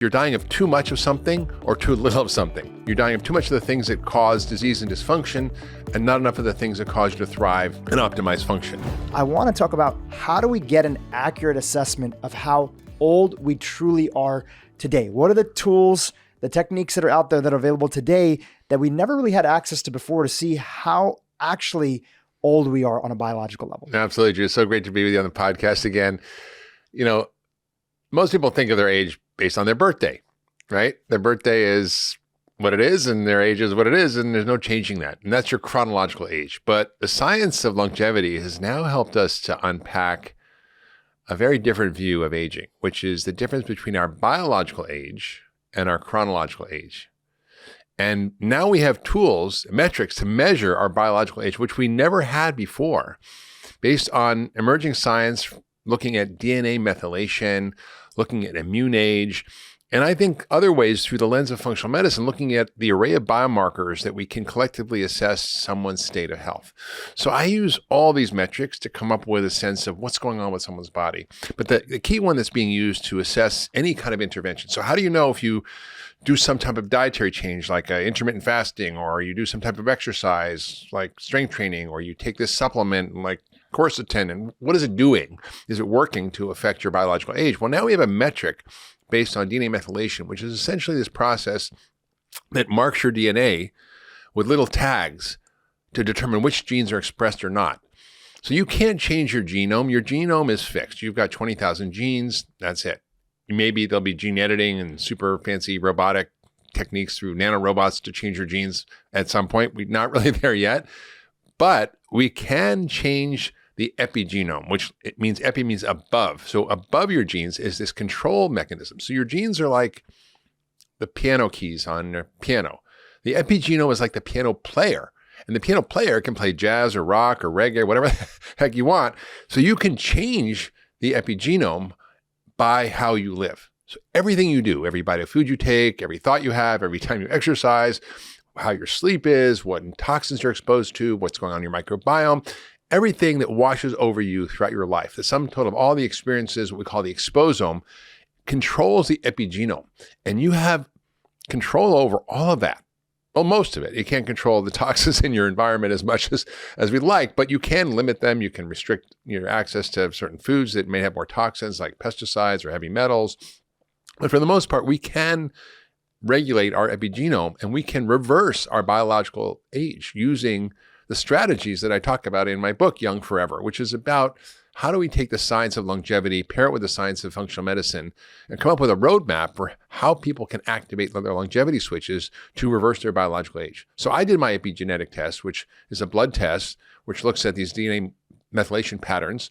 You're dying of too much of something or too little of something. You're dying of too much of the things that cause disease and dysfunction and not enough of the things that cause you to thrive and optimize function. I want to talk about how do we get an accurate assessment of how old we truly are today? What are the tools, the techniques that are out there that are available today that we never really had access to before to see how actually old we are on a biological level? Absolutely, Drew. It's so great to be with you on the podcast again. You know, most people think of their age based on their birthday, right? Their birthday is what it is and their age is what it is, and there's no changing that. And that's your chronological age. But the science of longevity has now helped us to unpack a very different view of aging, which is the difference between our biological age and our chronological age. And now we have tools, metrics to measure our biological age, which we never had before, based on emerging science, looking at DNA methylation, looking at immune age, and I think other ways through the lens of functional medicine, looking at the array of biomarkers that we can collectively assess someone's state of health. So I use all these metrics to come up with a sense of what's going on with someone's body. But the key one that's being used to assess any kind of intervention. So how do you know if you do some type of dietary change like intermittent fasting, or you do some type of exercise like strength training, or you take this supplement like quercetin, and what is it doing? Is it working to affect your biological age? Well, now we have a metric based on DNA methylation, which is essentially this process that marks your DNA with little tags to determine which genes are expressed or not. So you can't change your genome. Your genome is fixed. You've got 20,000 genes. That's it. Maybe there'll be gene editing and super fancy robotic techniques through nanorobots to change your genes at some point. We're not really there yet, but we can change the epigenome, which it means epi means above. So above your genes is this control mechanism. So your genes are like the piano keys on your piano. The epigenome is like the piano player. And the piano player can play jazz or rock or reggae, whatever the heck you want. So you can change the epigenome by how you live. So everything you do, every bite of food you take, every thought you have, every time you exercise, how your sleep is, what toxins you're exposed to, what's going on in your microbiome, everything that washes over you throughout your life, the sum total of all the experiences, what we call the exposome, controls the epigenome. And you have control over all of that. Well, most of it. You can't control the toxins in your environment as much as we'd like, but you can limit them. You can restrict your access to certain foods that may have more toxins like pesticides or heavy metals. But for the most part, we can regulate our epigenome and we can reverse our biological age using the strategies that I talk about in my book, Young Forever, which is about how do we take the science of longevity, pair it with the science of functional medicine, and come up with a roadmap for how people can activate their longevity switches to reverse their biological age. So I did my epigenetic test, which is a blood test, which looks at these DNA methylation patterns,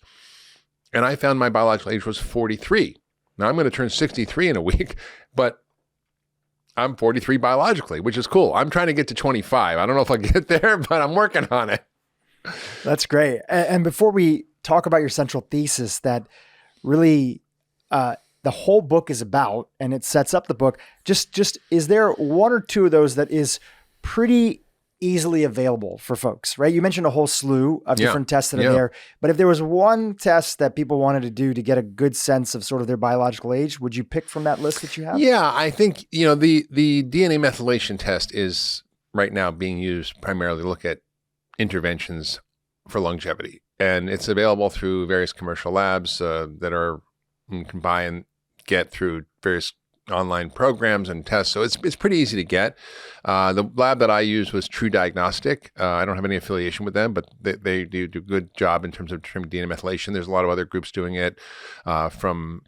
and I found my biological age was 43. Now I'm going to turn 63 in a week, but I'm 43 biologically, which is cool. I'm trying to get to 25. I don't know if I'll get there, but I'm working on it. That's great. And before we talk about your central thesis that really the whole book is about, and it sets up the book, just is there one or two of those that is pretty easily available for folks, right? You mentioned a whole slew of different tests that are there, but if there was one test that people wanted to do to get a good sense of sort of their biological age, would you pick from that list that you have? Yeah, I think, the DNA methylation test is right now being used primarily to look at interventions for longevity. And it's available through various commercial labs that you can buy and get through various online programs and tests. So it's pretty easy to get. The lab that I used was True Diagnostic. I don't have any affiliation with them, but they do a good job in terms of determining DNA methylation. There's a lot of other groups doing it from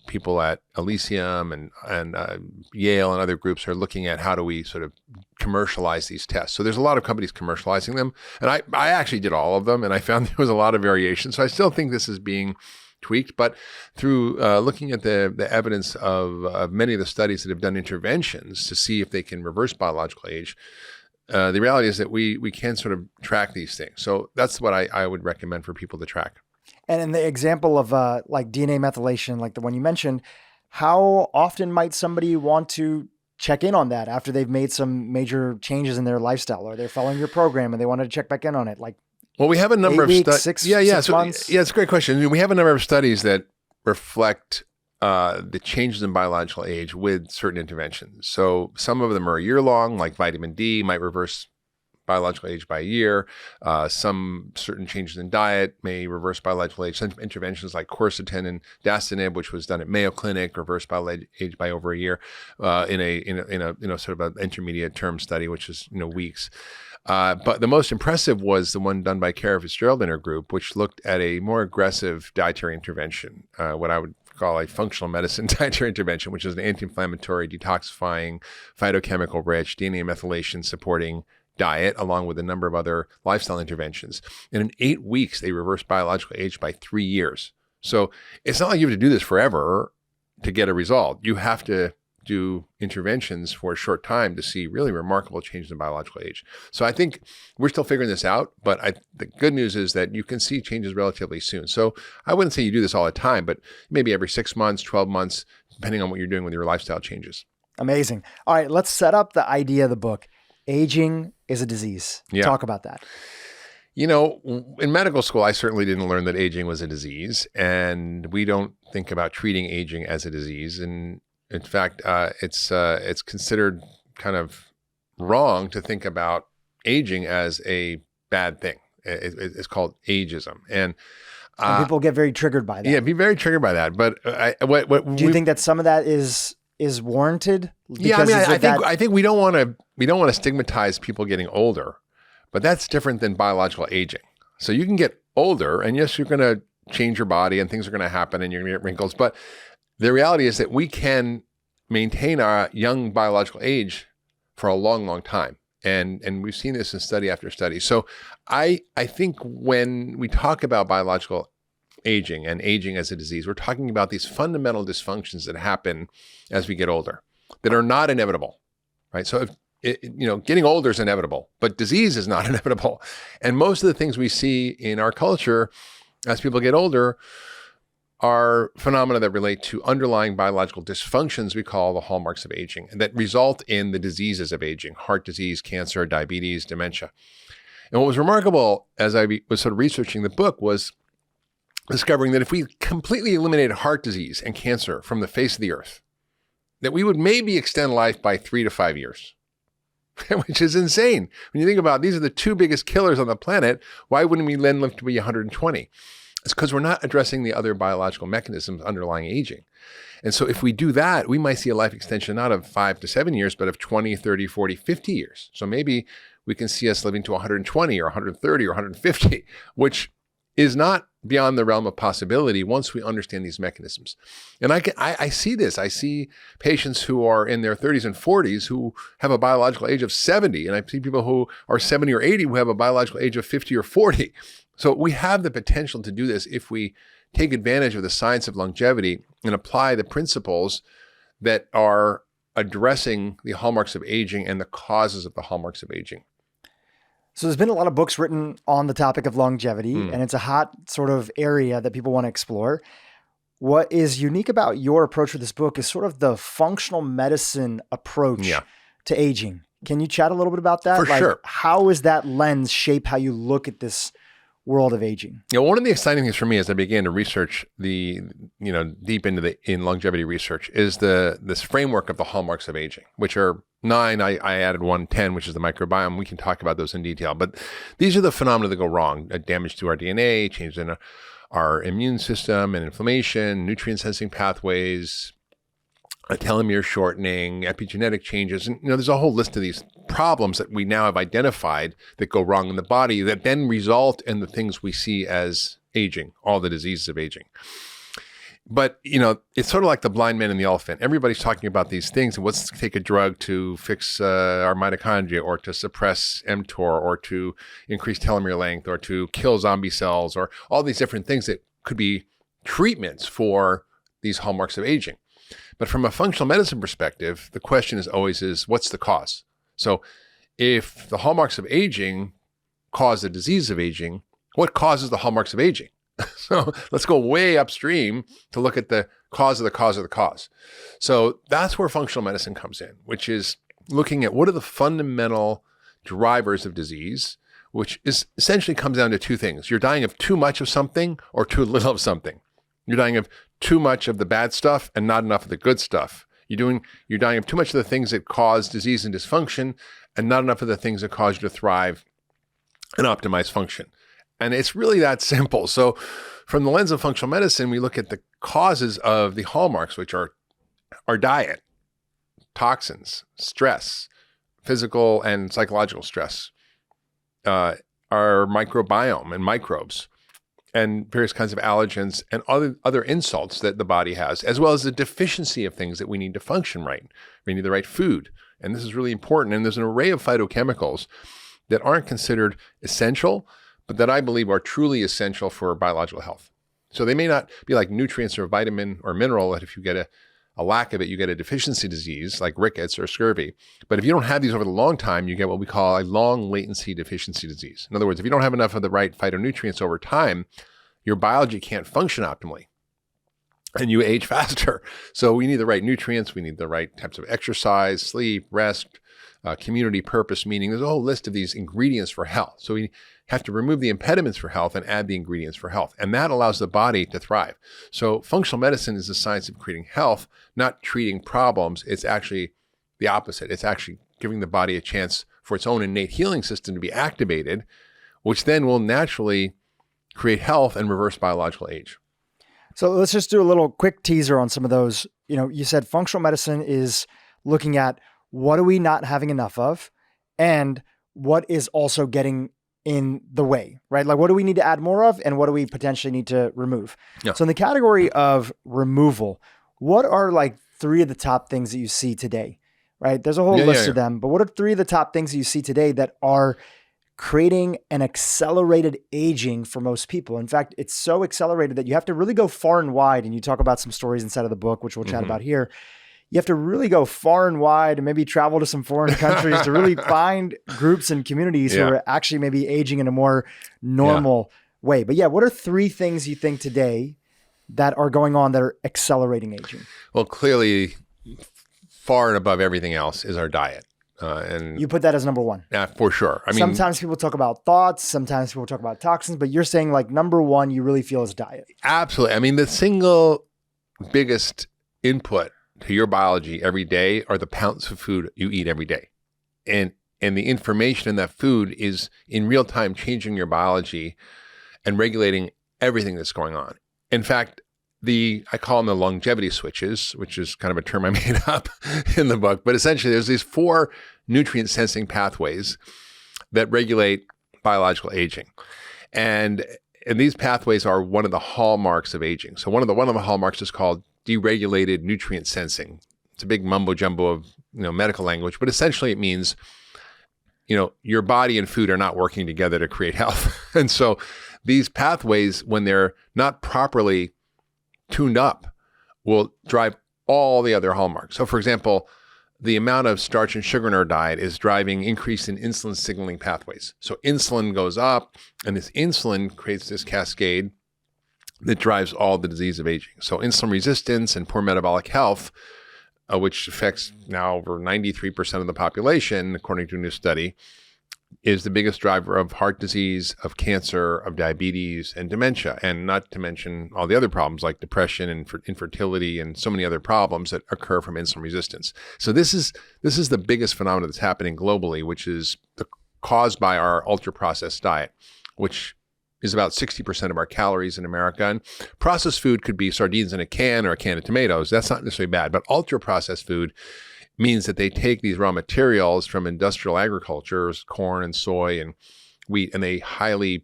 people at Elysium and Yale, and other groups are looking at how do we sort of commercialize these tests. So there's a lot of companies commercializing them. And I actually did all of them, and I found there was a lot of variation. So I still think this is being tweaked, but through looking at the evidence of many of the studies that have done interventions to see if they can reverse biological age, the reality is that we can sort of track these things. So that's what I would recommend for people to track. And in the example of like DNA methylation, like the one you mentioned, how often might somebody want to check in on that after they've made some major changes in their lifestyle, or they're following your program and they wanted to check back in on it? Well, we have a number of studies. 6 months? Yeah, it's a great question. We have a number of studies that reflect the changes in biological age with certain interventions. So some of them are a year long, like vitamin D might reverse biological age by a year. Some certain changes in diet may reverse biological age. Some interventions like quercetin and dasatinib, which was done at Mayo Clinic, reversed biological age by over a year in a sort of an intermediate term study, which is weeks. But the most impressive was the one done by Cara Fitzgerald and her group, which looked at a more aggressive dietary intervention, what I would call a functional medicine dietary intervention, which is an anti-inflammatory, detoxifying, phytochemical rich, DNA methylation supporting diet, along with a number of other lifestyle interventions. And in 8 weeks, they reversed biological age by 3 years. So it's not like you have to do this forever to get a result. You have to do interventions for a short time to see really remarkable changes in biological age. So I think we're still figuring this out, but the good news is that you can see changes relatively soon. So I wouldn't say you do this all the time, but maybe every 6 months, 12 months, depending on what you're doing with your lifestyle changes. Amazing. All right, let's set up the idea of the book. Aging is a disease. Yeah. Talk about that. In medical school, I certainly didn't learn that aging was a disease, and we don't think about treating aging as a disease. And in fact, it's considered kind of wrong to think about aging as a bad thing. It's called ageism, and people get very triggered by that. Yeah, be very triggered by that. But do you think that some of that is warranted? Yeah, I mean, I think we don't want to stigmatize people getting older, but that's different than biological aging. So you can get older, and yes, you're going to change your body, and things are going to happen, and you're going to get wrinkles. But the reality is that we can maintain our young biological age for a long, long time, and we've seen this in study after study. So I think when we talk about biological aging and aging as a disease, we're talking about these fundamental dysfunctions that happen as we get older that are not inevitable, right? So getting older is inevitable, but disease is not inevitable. And most of the things we see in our culture as people get older are phenomena that relate to underlying biological dysfunctions we call the hallmarks of aging, and that result in the diseases of aging: heart disease, cancer, diabetes, dementia. And what was remarkable as I was sort of researching the book was discovering that if we completely eliminated heart disease and cancer from the face of the earth, that we would maybe extend life by 3 to 5 years, which is insane. When you think about it, these are the two biggest killers on the planet. Why wouldn't we then live to be 120? It's because we're not addressing the other biological mechanisms underlying aging. And so if we do that, we might see a life extension not of 5 to 7 years, but of 20, 30, 40, 50 years. So maybe we can see us living to 120 or 130 or 150, which is not beyond the realm of possibility once we understand these mechanisms. And I see this. I see patients who are in their 30s and 40s who have a biological age of 70. And I see people who are 70 or 80 who have a biological age of 50 or 40. So we have the potential to do this if we take advantage of the science of longevity and apply the principles that are addressing the hallmarks of aging and the causes of the hallmarks of aging. So there's been a lot of books written on the topic of longevity, and it's a hot sort of area that people want to explore. What is unique about your approach with this book is sort of the functional medicine approach to aging. Can you chat a little bit about that? For sure. How does that lens shape how you look at this world of aging? One of the exciting things for me as I began to research deep into in longevity research is this framework of the hallmarks of aging, which are 9. I added 1, 10, which is the microbiome. We can talk about those in detail, but these are the phenomena that go wrong: damage to our DNA, change in our immune system and inflammation, nutrient sensing pathways, telomere shortening, epigenetic changes. And there's a whole list of these problems that we now have identified that go wrong in the body that then result in the things we see as aging, all the diseases of aging. But, it's sort of like the blind man and the elephant. Everybody's talking about these things, and let's take a drug to fix our mitochondria, or to suppress mTOR, or to increase telomere length, or to kill zombie cells, or all these different things that could be treatments for these hallmarks of aging. But from a functional medicine perspective, the question is what's the cause? So if the hallmarks of aging cause the disease of aging, what causes the hallmarks of aging? So let's go way upstream to look at the cause of the cause of the cause. So that's where functional medicine comes in, which is looking at what are the fundamental drivers of disease, which is essentially comes down to two things. You're dying of too much of something or too little of something. You're dying of too much of the bad stuff and not enough of the good stuff. You're dying of too much of the things that cause disease and dysfunction and not enough of the things that cause you to thrive and optimize function. And it's really that simple. So from the lens of functional medicine, we look at the causes of the hallmarks, which are our diet, toxins, stress, physical and psychological stress, our microbiome and microbes, and various kinds of allergens and other insults that the body has, as well as the deficiency of things that we need to function right. We need the right food. And this is really important. And there's an array of phytochemicals that aren't considered essential, but that I believe are truly essential for biological health. So they may not be like nutrients or vitamin or mineral that if you get a lack of it, you get a deficiency disease like rickets or scurvy. But if you don't have these over the long time, you get what we call a long latency deficiency disease. In other words, if you don't have enough of the right phytonutrients over time, your biology can't function optimally and you age faster. So we need the right nutrients. We need the right types of exercise, sleep, rest, community, purpose, meaning. There's a whole list of these ingredients for health. So we have to remove the impediments for health and add the ingredients for health. And that allows the body to thrive. So functional medicine is the science of creating health, not treating problems. It's actually the opposite. It's actually giving the body a chance for its own innate healing system to be activated, which then will naturally create health and reverse biological age. So let's just do a little quick teaser on some of those. You said functional medicine is looking at what are we not having enough of and what is also getting in the way, right? Like what do we need to add more of and what do we potentially need to remove? Yeah. So in the category of removal, what are like 3 of the top things that you see today, right? There's a whole list of them, but what are 3 of the top things that you see today that are creating an accelerated aging for most people? In fact, it's so accelerated that you have to really go far and wide. And you talk about some stories inside of the book, which we'll chat about here. You have to really go far and wide and maybe travel to some foreign countries to really find groups and communities who are actually maybe aging in a more normal way. But what are 3 things you think today that are going on that are accelerating aging? Well, clearly, far and above everything else is our diet. And you put that as number 1. Yeah, for sure. I mean, sometimes people talk about thoughts, sometimes people talk about toxins, but you're saying like number 1, you really feel is diet. Absolutely. I mean, the single biggest input to your biology every day are the pounds of food you eat every day. And the information in that food is in real time changing your biology and regulating everything that's going on. In fact, I call them the longevity switches, which is kind of a term I made up in the book. But essentially, there's these 4 nutrient sensing pathways that regulate biological aging. And these pathways are one of the hallmarks of aging. So one of the hallmarks is called deregulated nutrient sensing. It's a big mumbo jumbo of medical language, but essentially it means your body and food are not working together to create health. And so these pathways, when they're not properly tuned up, will drive all the other hallmarks. So for example, the amount of starch and sugar in our diet is driving increase in insulin signaling pathways. So insulin goes up, and this insulin creates this cascade that drives all the disease of aging. So insulin resistance and poor metabolic health, which affects now over 93% of the population, according to a new study, is the biggest driver of heart disease, of cancer, of diabetes, and dementia, and not to mention all the other problems like depression and infertility and so many other problems that occur from insulin resistance. So this is the biggest phenomenon that's happening globally, which is caused by our ultra-processed diet, which is about 60% of our calories in America. And processed food could be sardines in a can or a can of tomatoes. That's not necessarily bad, but ultra-processed food means that they take these raw materials from industrial agriculture, corn and soy and wheat, and they highly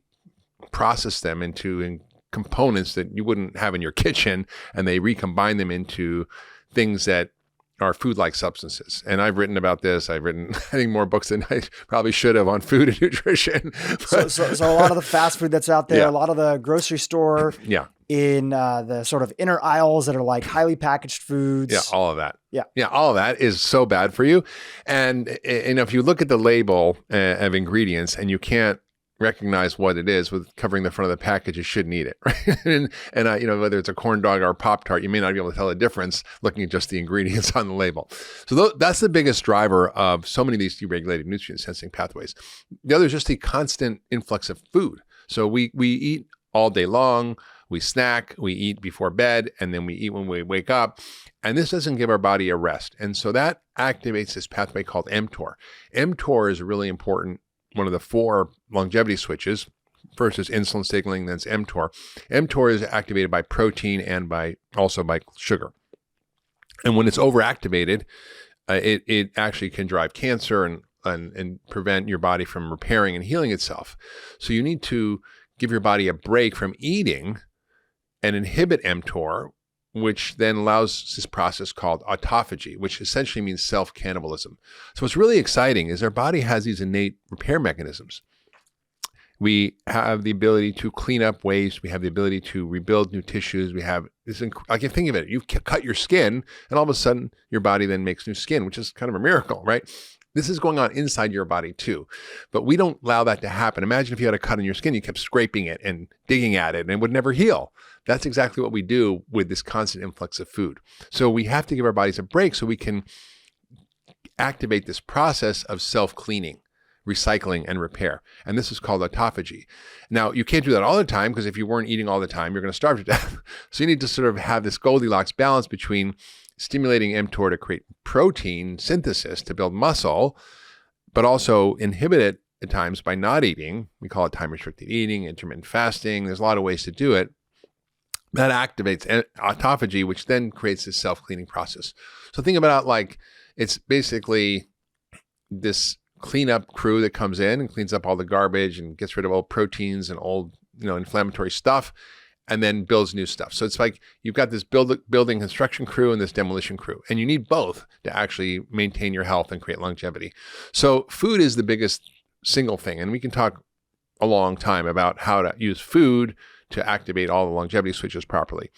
process them into components that you wouldn't have in your kitchen, and they recombine them into things that are food-like substances. And I've written about this. I've written, I think, more books than I probably should have on food and nutrition. So a lot of the fast food that's out there, a lot of the grocery store in the sort of inner aisles that are like highly packaged foods. Yeah, all of that. Yeah, all of that is so bad for you. And if you look at the label of ingredients and you can't recognize what it is with covering the front of the package, you shouldn't eat it, right? and whether it's a corn dog or a Pop-Tart, you may not be able to tell the difference looking at just the ingredients on the label. So that's the biggest driver of so many of these deregulated nutrient sensing pathways. The other is just the constant influx of food. So we eat all day long. we snack, we eat before bed, and then we eat when we wake up. And this doesn't give our body a rest. And so that activates this pathway called mTOR. mTOR is really important, one of the 4 longevity switches. First is insulin signaling, then it's mTOR. mTOR is activated by protein and also by sugar. And when it's overactivated, it actually can drive cancer and prevent your body from repairing and healing itself. So you need to give your body a break from eating and inhibit mTOR, which then allows this process called autophagy, which essentially means self-cannibalism. So what's really exciting is our body has these innate repair mechanisms. We have the ability to clean up waste. We have the ability to rebuild new tissues. We have this, I can think of it. You cut your skin and all of a sudden your body then makes new skin, which is kind of a miracle, right? This is going on inside your body too, but we don't allow that to happen. Imagine if you had a cut on your skin, you kept scraping it and digging at it and it would never heal. That's exactly what we do with this constant influx of food. So we have to give our bodies a break so we can activate this process of self-cleaning, recycling, and repair. And this is called autophagy. Now, you can't do that all the time because if you weren't eating all the time, you're going to starve to death. So you need to sort of have this Goldilocks balance between stimulating mTOR to create protein synthesis to build muscle, but also inhibit it at times by not eating. We call it time-restricted eating, intermittent fasting. There's a lot of ways to do it. That activates autophagy, which then creates this self-cleaning process. So think about it like it's basically this cleanup crew that comes in and cleans up all the garbage and gets rid of old proteins and old, inflammatory stuff, and then builds new stuff. So it's like you've got this building construction crew and this demolition crew, and you need both to actually maintain your health and create longevity. So food is the biggest single thing, and we can talk a long time about how to use food to activate all the longevity switches properly.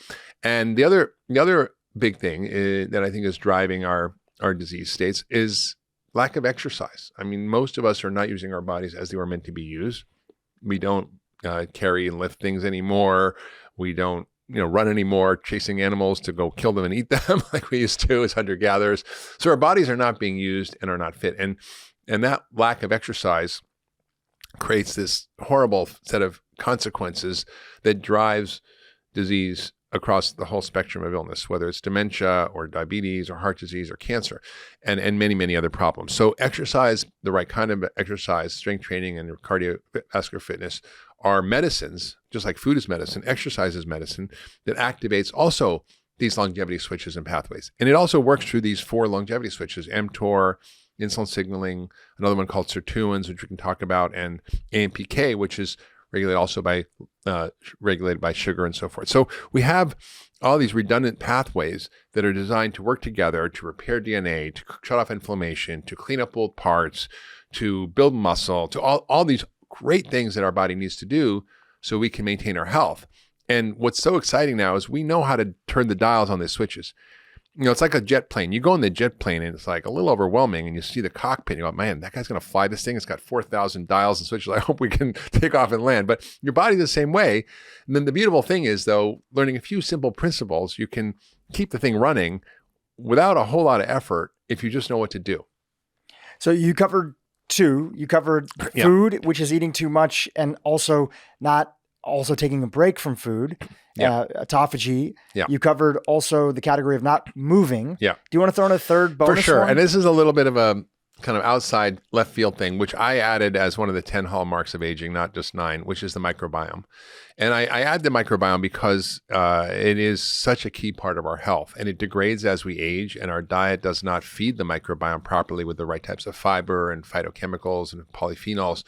And the other big thing that I think is driving our disease states is lack of exercise. I mean, most of us are not using our bodies as they were meant to be used. We don't carry and lift things anymore. We don't, run anymore, chasing animals to go kill them and eat them like we used to as hunter-gatherers. So our bodies are not being used and are not fit. And that lack of exercise creates this horrible set of consequences that drives disease across the whole spectrum of illness, whether it's dementia or diabetes or heart disease or cancer and many, many other problems. So exercise, the right kind of exercise, strength training and cardiovascular fitness are medicines, just like food is medicine, exercise is medicine that activates also these longevity switches and pathways. And it also works through these 4 longevity switches, mTOR, insulin signaling, another one called sirtuins, which we can talk about, and AMPK, which is regulated by sugar and so forth. So we have all these redundant pathways that are designed to work together to repair DNA, to shut off inflammation, to clean up old parts, to build muscle, to all these great things that our body needs to do so we can maintain our health. And what's so exciting now is we know how to turn the dials on these switches. It's like a jet plane. You go in the jet plane and it's like a little overwhelming and you see the cockpit and you go, man, that guy's going to fly this thing. It's got 4,000 dials and switches. I hope we can take off and land. But your body's the same way. And then the beautiful thing is, though, learning a few simple principles, you can keep the thing running without a whole lot of effort if you just know what to do. So you covered 2. You covered food, which is eating too much, and also taking a break from food. Autophagy. Yeah. You covered also the category of not moving. Yeah. Do you want to throw in a third bonus? For sure. one? And this is a little bit of a kind of outside left field thing, which I added as one of the 10 hallmarks of aging, not just 9, which is the microbiome. And I add the microbiome because it is such a key part of our health, and it degrades as we age, and our diet does not feed the microbiome properly with the right types of fiber and phytochemicals and polyphenols.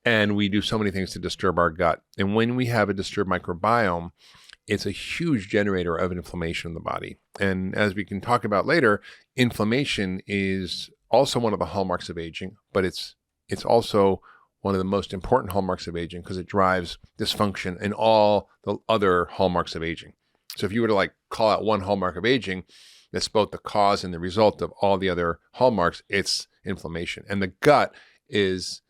And we do so many things to disturb our gut. And when we have a disturbed microbiome, it's a huge generator of inflammation in the body. And as we can talk about later, inflammation is also one of the hallmarks of aging, but it's also one of the most important hallmarks of aging because it drives dysfunction in all the other hallmarks of aging. So if you were to call out one hallmark of aging, that's both the cause and the result of all the other hallmarks, it's inflammation. And the gut is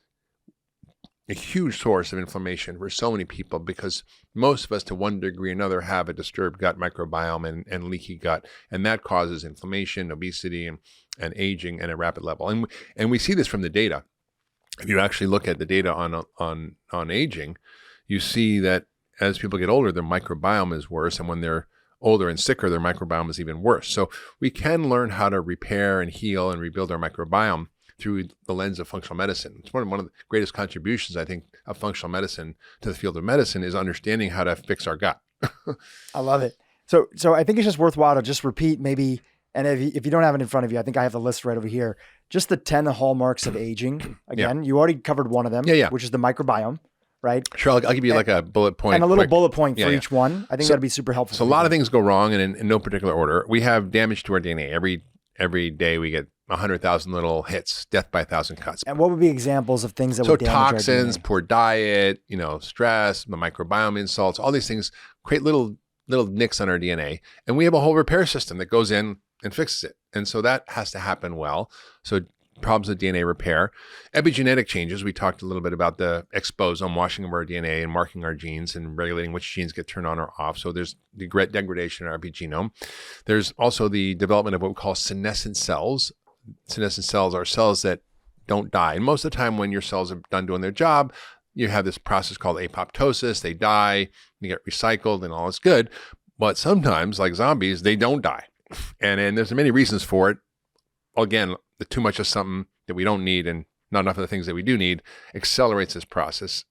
a huge source of inflammation for so many people because most of us, to one degree or another, have a disturbed gut microbiome and leaky gut, and that causes inflammation, obesity, and aging at a rapid level. And we see this from the data. If you actually look at the data on aging, you see that as people get older, their microbiome is worse. And when they're older and sicker, their microbiome is even worse. So we can learn how to repair and heal and rebuild our microbiome through the lens of functional medicine. It's one of the greatest contributions, I think, of functional medicine to the field of medicine is understanding how to fix our gut. I love it. So I think it's just worthwhile to just repeat maybe, and if you don't have it in front of you, I think I have the list right over here. Just the 10 hallmarks of aging. Again, you already covered one of them, which is the microbiome, right? Sure, I'll give you like a bullet point. And a little bullet point for each one. I think that'd be super helpful. So a lot of things go wrong and in no particular order. We have damage to our DNA. Every day we get 100,000 little hits, death by 1,000 cuts. And what would be examples of things that would damage toxins, our DNA? Poor diet, stress, the microbiome insults, all these things create little nicks on our DNA. And we have a whole repair system that goes in and fixes it. And so that has to happen well. So problems with DNA repair. Epigenetic changes, we talked a little bit about the exposome, washing of our DNA and marking our genes and regulating which genes get turned on or off. So there's degradation in our epigenome. There's also the development of what we call senescent cells. Senescent cells are cells that don't die. And most of the time when your cells are done doing their job, you have this process called apoptosis. They die, you get recycled and all is good. But sometimes, like zombies, they don't die. And there's many reasons for it. Again, the too much of something that we don't need and not enough of the things that we do need accelerates this process.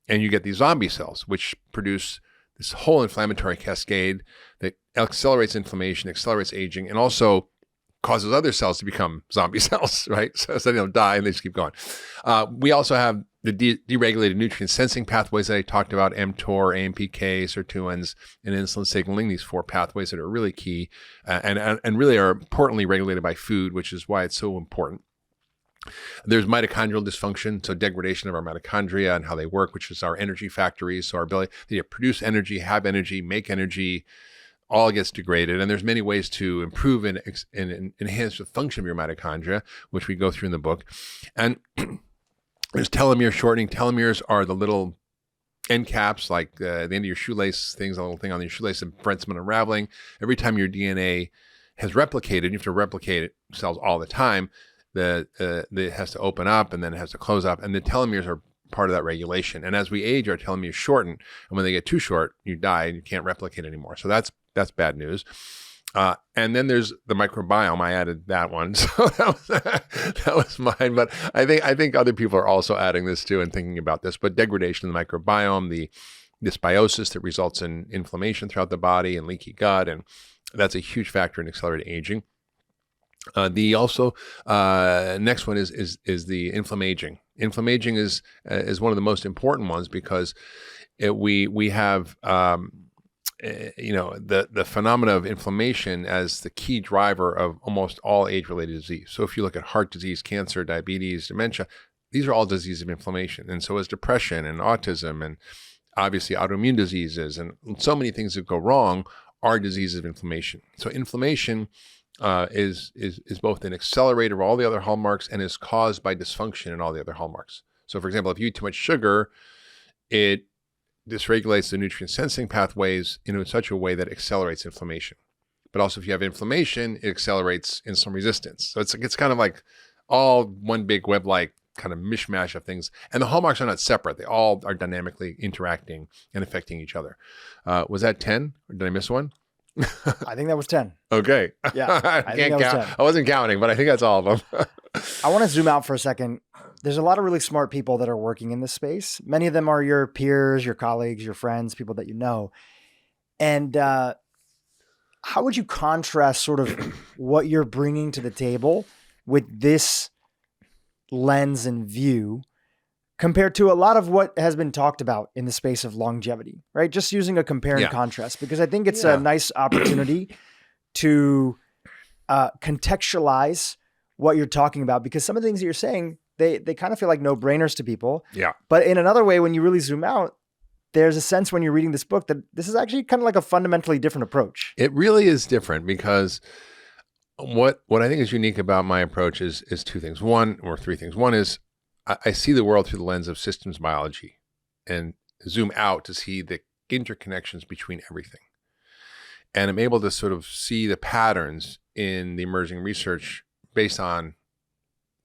And you get these zombie cells, which produce this whole inflammatory cascade that accelerates inflammation, accelerates aging, and also causes other cells to become zombie cells, right? So they don't die and they just keep going. We also have the deregulated nutrient sensing pathways that I talked about, mTOR, AMPK, sirtuins, and insulin signaling, these 4 pathways that are really key and really are importantly regulated by food, which is why it's so important. There's mitochondrial dysfunction, so degradation of our mitochondria and how they work, which is our energy factories. So our ability to produce energy, have energy, make energy, all gets degraded. And there's many ways to improve and enhance the function of your mitochondria, which we go through in the book. And there's telomere shortening. Telomeres are the little end caps, like the end of your shoelace things, a little thing on your shoelace that prevents them unraveling. Every time your DNA has replicated, you have to replicate cells all the time. It has to open up and then it has to close up. And the telomeres are part of that regulation. And as we age, our telomeres shorten. And when they get too short, you die and you can't replicate anymore. So that's bad news. And then there's the microbiome. I added that one, so that was mine. But I think other people are also adding this too and thinking about this. But degradation of the microbiome, the dysbiosis that results in inflammation throughout the body and leaky gut, and that's a huge factor in accelerated aging. Next one is the inflammaging. Inflammaging is one of the most important ones because we have the phenomena of inflammation as the key driver of almost all age-related disease. So if you look at heart disease, cancer, diabetes, dementia, these are all diseases of inflammation. And so is depression and autism and obviously autoimmune diseases and so many things that go wrong are diseases of inflammation. So inflammation is both an accelerator of all the other hallmarks and is caused by dysfunction in all the other hallmarks. So for example, if you eat too much sugar, it dysregulates the nutrient sensing pathways in such a way that accelerates inflammation. But also if you have inflammation, it accelerates insulin resistance. So it's kind of like all one big web-like kind of mishmash of things. And the hallmarks are not separate. They all are dynamically interacting and affecting each other. Was that 10? Or did I miss one? I think that was 10. Okay. Yeah. I can't count. 10. I wasn't counting, but I think that's all of them. I want to zoom out for a second. There's a lot of really smart people that are working in this space. Many of them are your peers, your colleagues, your friends, people that you know. And how would you contrast sort of what you're bringing to the table with this lens and view compared to a lot of what has been talked about in the space of longevity, right? Just using a compare and contrast, because I think it's a nice opportunity to contextualize what you're talking about, because some of the things that you're saying, they kind of feel like no-brainers to people. Yeah. But in another way, when you really zoom out, there's a sense when you're reading this book that this is actually kind of like a fundamentally different approach. It really is different because what I think is unique about my approach is two things. Three things. One is I see the world through the lens of systems biology and zoom out to see the interconnections between everything. And I'm able to sort of see the patterns in the emerging research based on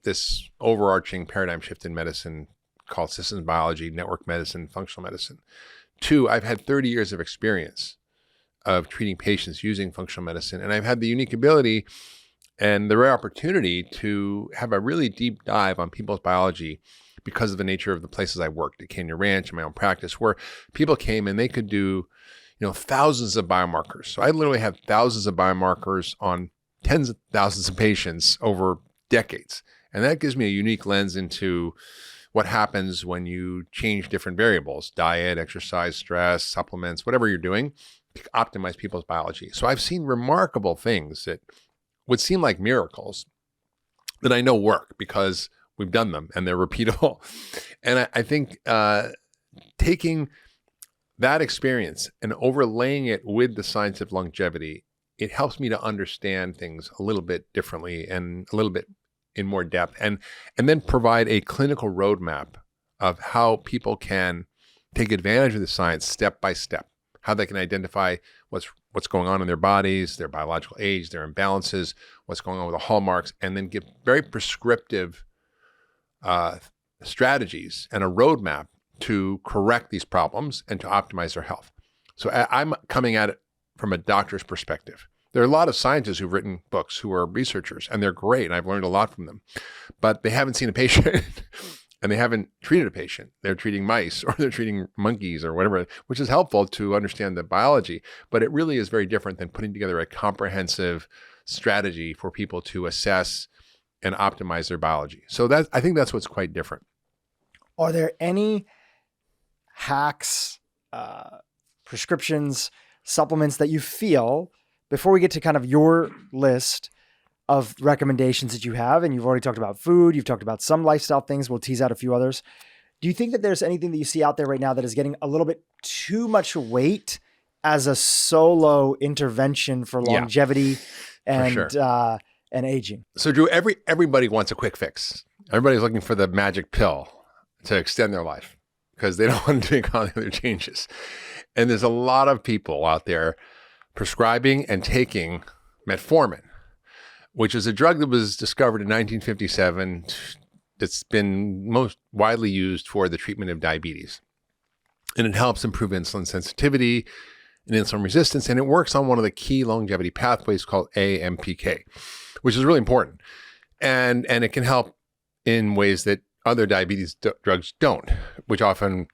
this overarching paradigm shift in medicine called systems biology, network medicine, functional medicine, Two, I've had 30 years of experience of treating patients using functional medicine. And I've had the unique ability and the rare opportunity to have a really deep dive on people's biology because of the nature of the places I worked at Canyon Ranch and my own practice, where people came and they could do, thousands of biomarkers. So I literally have thousands of biomarkers on tens of thousands of patients over decades. And that gives me a unique lens into what happens when you change different variables, diet, exercise, stress, supplements, whatever you're doing, to optimize people's biology. So I've seen remarkable things that would seem like miracles that I know work because we've done them and they're repeatable. And I think taking that experience and overlaying it with the science of longevity, it helps me to understand things a little bit differently and a little bit in more depth, and then provide a clinical roadmap of how people can take advantage of the science step by step, how they can identify what's going on in their bodies, their biological age, their imbalances, what's going on with the hallmarks, and then give very prescriptive strategies and a roadmap to correct these problems and to optimize their health. So I'm coming at it from a doctor's perspective. There are a lot of scientists who've written books who are researchers, and they're great, and I've learned a lot from them. But they haven't seen a patient, and they haven't treated a patient. They're treating mice, or they're treating monkeys, or whatever, which is helpful to understand the biology. But it really is very different than putting together a comprehensive strategy for people to assess and optimize their biology. So I think that's what's quite different. Are there any hacks, prescriptions, supplements that you feel, before we get to kind of your list of recommendations that you have, and you've already talked about food, you've talked about some lifestyle things, we'll tease out a few others. Do you think that there's anything that you see out there right now that is getting a little bit too much weight as a solo intervention for longevity and aging? So Dhru, everybody wants a quick fix. Everybody's looking for the magic pill to extend their life because they don't want to make all the other changes. And there's a lot of people out there prescribing and taking metformin, which is a drug that was discovered in 1957 that's been most widely used for the treatment of diabetes. And it helps improve insulin sensitivity and insulin resistance, and it works on one of the key longevity pathways called AMPK, which is really important. And it can help in ways that other diabetes drugs don't, which often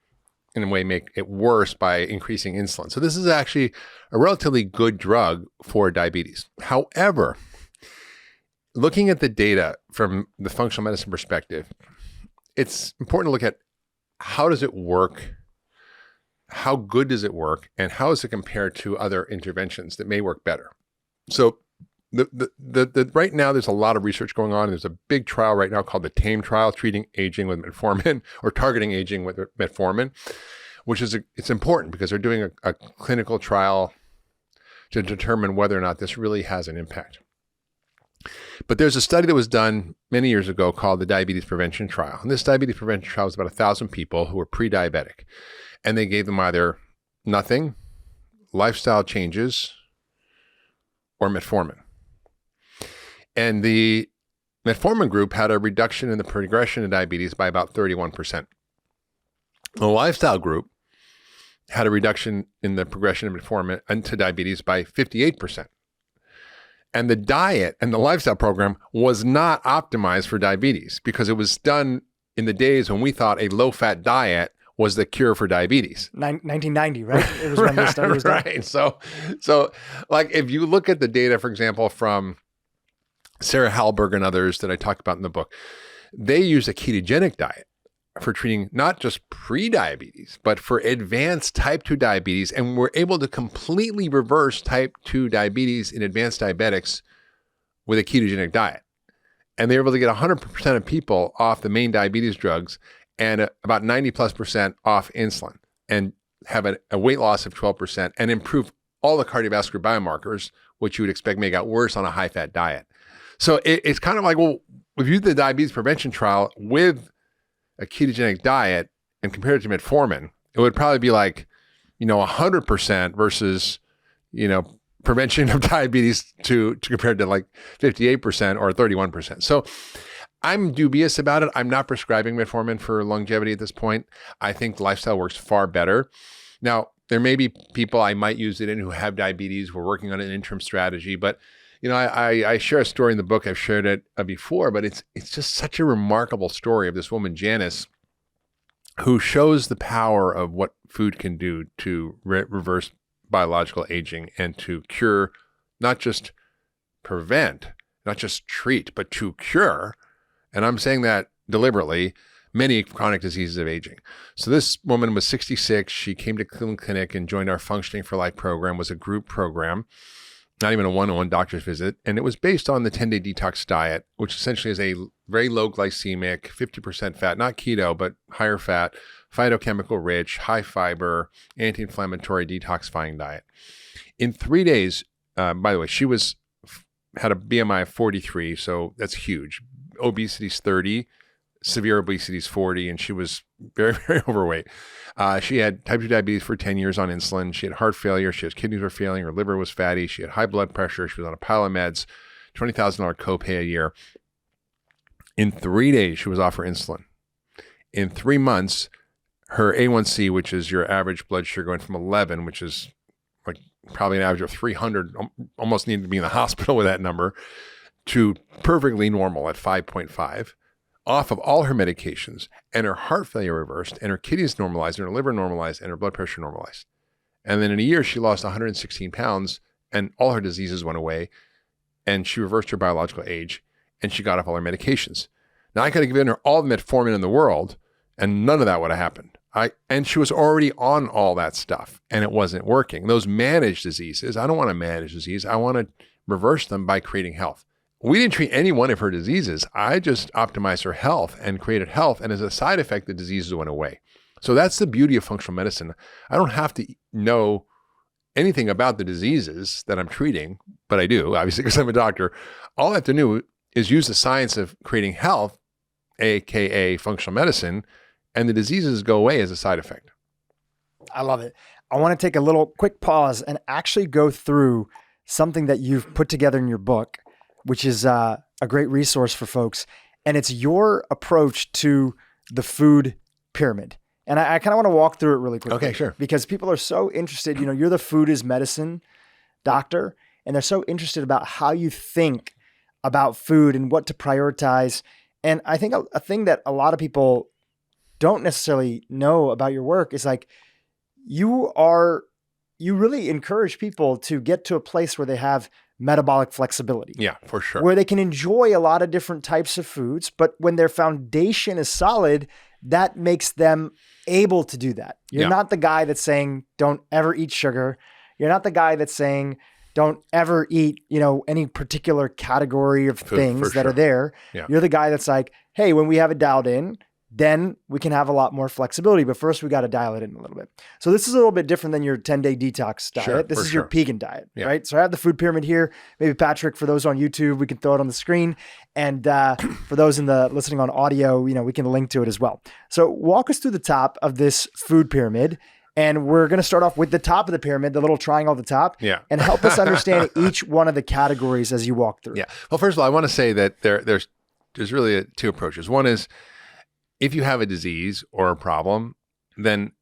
in a way make it worse by increasing insulin. So this is actually a relatively good drug for diabetes. However, looking at the data from the functional medicine perspective, it's important to look at how does it work, how good does it work, and how is it compared to other interventions that may work better. So the right now there's a lot of research going on. There's a big trial right now called the TAME trial, treating aging with metformin or targeting aging with metformin, which is it's important because they're doing a clinical trial to determine whether or not this really has an impact. But there's a study that was done many years ago called the Diabetes Prevention Trial. And this diabetes prevention trial was about 1,000 people who were pre-diabetic. And they gave them either nothing, lifestyle changes, or metformin. And the metformin group had a reduction in the progression of diabetes by about 31%. The lifestyle group had a reduction in the progression of metformin into diabetes by 58%. And the diet and the lifestyle program was not optimized for diabetes because it was done in the days when we thought a low-fat diet was the cure for diabetes. 1990, right? It was when this study was done. Right. So like if you look at the data, for example, from Sarah Hallberg and others that I talk about in the book, they use a ketogenic diet for treating not just pre-diabetes, but for advanced type 2 diabetes. And we're able to completely reverse type 2 diabetes in advanced diabetics with a ketogenic diet. And they're able to get 100% of people off the main diabetes drugs and about 90+% off insulin and have a weight loss of 12% and improve all the cardiovascular biomarkers, which you would expect may get worse on a high-fat diet. So it's kind of like, well, if you did the diabetes prevention trial with a ketogenic diet and compared it to metformin, it would probably be like, 100% versus, prevention of diabetes to compared to like 58% or 31%. So I'm dubious about it. I'm not prescribing metformin for longevity at this point. I think lifestyle works far better. Now, there may be people I might use it in who have diabetes. We're working on an interim strategy, but I share a story in the book. I've shared it before, but it's just such a remarkable story of this woman, Janice, who shows the power of what food can do to reverse biological aging and to cure, not just prevent, not just treat, but to cure. And I'm saying that deliberately, many chronic diseases of aging. So this woman was 66. She came to Cleveland Clinic and joined our Functioning for Life program. It was a group program, not even a one-on-one doctor's visit. And it was based on the 10-day detox diet, which essentially is a very low glycemic, 50% fat, not keto, but higher fat, phytochemical rich, high fiber, anti-inflammatory detoxifying diet. In 3 days, by the way, she had a BMI of 43, so that's huge. Obesity's 30, severe obesity is 40, and she was very, very overweight. She had type 2 diabetes for 10 years on insulin. She had heart failure. Her kidneys were failing. Her liver was fatty. She had high blood pressure. She was on a pile of meds, $20,000 copay a year. In 3 days, she was off her insulin. In 3 months, her A1C, which is your average blood sugar, going from 11, which is like probably an average of 300, almost needed to be in the hospital with that number, to perfectly normal at 5.5. Off of all her medications, and her heart failure reversed, and her kidneys normalized, and her liver normalized, and her blood pressure normalized. And then in a year, she lost 116 pounds, and all her diseases went away, and she reversed her biological age, and she got off all her medications. Now, I could have given her all the metformin in the world, and none of that would have happened. And she was already on all that stuff, and it wasn't working. Those managed diseases, I don't want to manage disease. I want to reverse them by creating health. We didn't treat any one of her diseases. I just optimized her health and created health. And as a side effect, the diseases went away. So that's the beauty of functional medicine. I don't have to know anything about the diseases that I'm treating, but I do, obviously, because I'm a doctor. All I have to do is use the science of creating health, AKA functional medicine, and the diseases go away as a side effect. I love it. I want to take a little quick pause and actually go through something that you've put together in your book, which is a great resource for folks. And it's your approach to the food pyramid. And I kind of want to walk through it really quickly. Okay, sure. Because people are so interested, you're the food is medicine doctor, and they're so interested about how you think about food and what to prioritize. And I think a thing that a lot of people don't necessarily know about your work is like, you really encourage people to get to a place where they have metabolic flexibility. Yeah, for sure. Where they can enjoy a lot of different types of foods, but when their foundation is solid, that makes them able to do that. You're not the guy that's saying, don't ever eat sugar. You're not the guy that's saying, don't ever eat, any particular category of things that are there. Yeah. You're the guy that's like, hey, when we have it dialed in, then we can have a lot more flexibility. But first, we got to dial it in a little bit. So this is a little bit different than your 10-day detox diet. Sure, this is your vegan diet, Yeah. right? So I have the food pyramid here. Maybe Patrick, for those on YouTube, we can throw it on the screen. And for those listening on audio, we can link to it as well. So walk us through the top of this food pyramid. And we're going to start off with the top of the pyramid, the little triangle at the top, and help us understand each one of the categories as you walk through. Yeah. Well, first of all, I want to say that there's really two approaches. One is, if you have a disease or a problem, then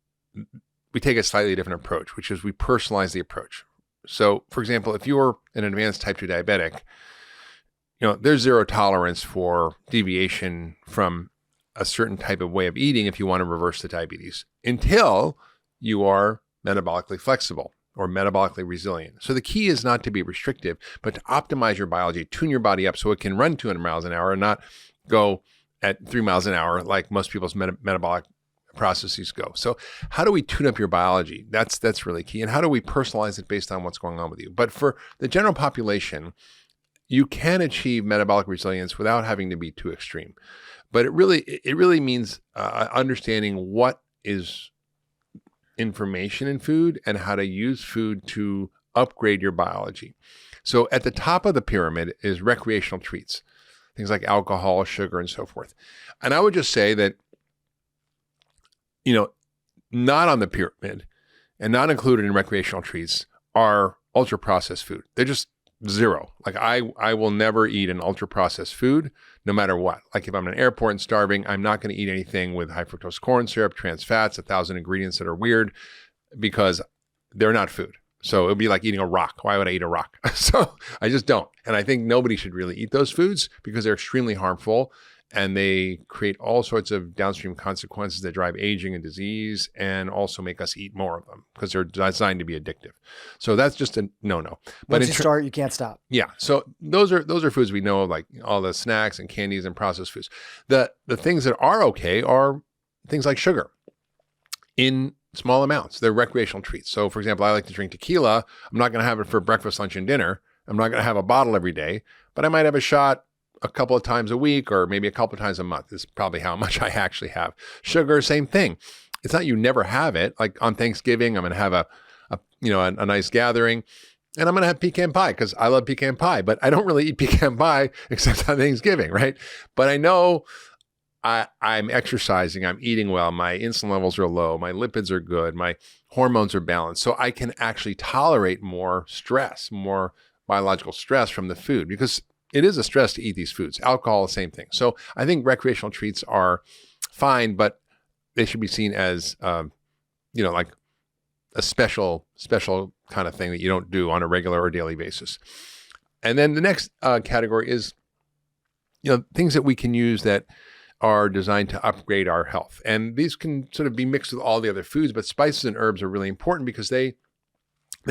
we take a slightly different approach, which is we personalize the approach. So, for example, if you're an advanced type 2 diabetic, there's zero tolerance for deviation from a certain type of way of eating if you want to reverse the diabetes until you are metabolically flexible or metabolically resilient. So the key is not to be restrictive, but to optimize your biology, tune your body up so it can run 200 miles an hour and not go at 3 miles an hour like most people's metabolic processes go. So how do we tune up your biology? That's really key. And how do we personalize it based on what's going on with you? But for the general population, you can achieve metabolic resilience without having to be too extreme. But it really means understanding what is information in food and how to use food to upgrade your biology. So at the top of the pyramid is recreational treats, things like alcohol, sugar, and so forth. And I would just say that, not on the pyramid and not included in recreational treats are ultra-processed food. They're just zero. Like I will never eat an ultra-processed food no matter what. Like if I'm in an airport and starving, I'm not going to eat anything with high fructose corn syrup, trans fats, 1,000 ingredients that are weird. because they're not food. So it would be like eating a rock. Why would I eat a rock? So I just don't. And I think nobody should really eat those foods because they're extremely harmful and they create all sorts of downstream consequences that drive aging and disease and also make us eat more of them because they're designed to be addictive. So that's just a no-no. But Once you start, you can't stop. Yeah. So those are foods we know of, like all the snacks and candies and processed foods. The things that are okay are things like sugar in small amounts. They're recreational treats. So for example, I like to drink tequila. I'm not going to have it for breakfast, lunch, and dinner. I'm not going to have a bottle every day, but I might have a shot a couple of times a week or maybe a couple of times a month. This is probably how much I actually have. Sugar, same thing. It's not you never have it. Like on Thanksgiving, I'm going to have a nice gathering and I'm going to have pecan pie because I love pecan pie, but I don't really eat pecan pie except on Thanksgiving, right? But I know I'm exercising, I'm eating well, my insulin levels are low, my lipids are good, my hormones are balanced. So I can actually tolerate more stress, more biological stress from the food because it is a stress to eat these foods. Alcohol, the same thing. So I think recreational treats are fine, but they should be seen as, like a special kind of thing that you don't do on a regular or daily basis. And then the next category is, things that we can use that are designed to upgrade our health. And these can sort of be mixed with all the other foods, but spices and herbs are really important because they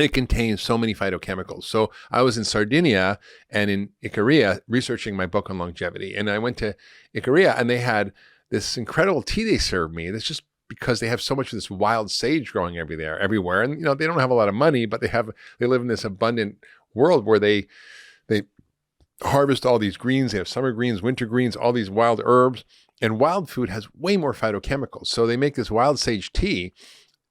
contain so many phytochemicals. So I was in Sardinia and in Ikaria researching my book on longevity. And I went to Ikaria and they had this incredible tea they served me. That's just because they have so much of this wild sage growing everywhere. And, they don't have a lot of money, but they live in this abundant world where they harvest all these greens. They have summer greens, winter greens, all these wild herbs. And wild food has way more phytochemicals. So they make this wild sage tea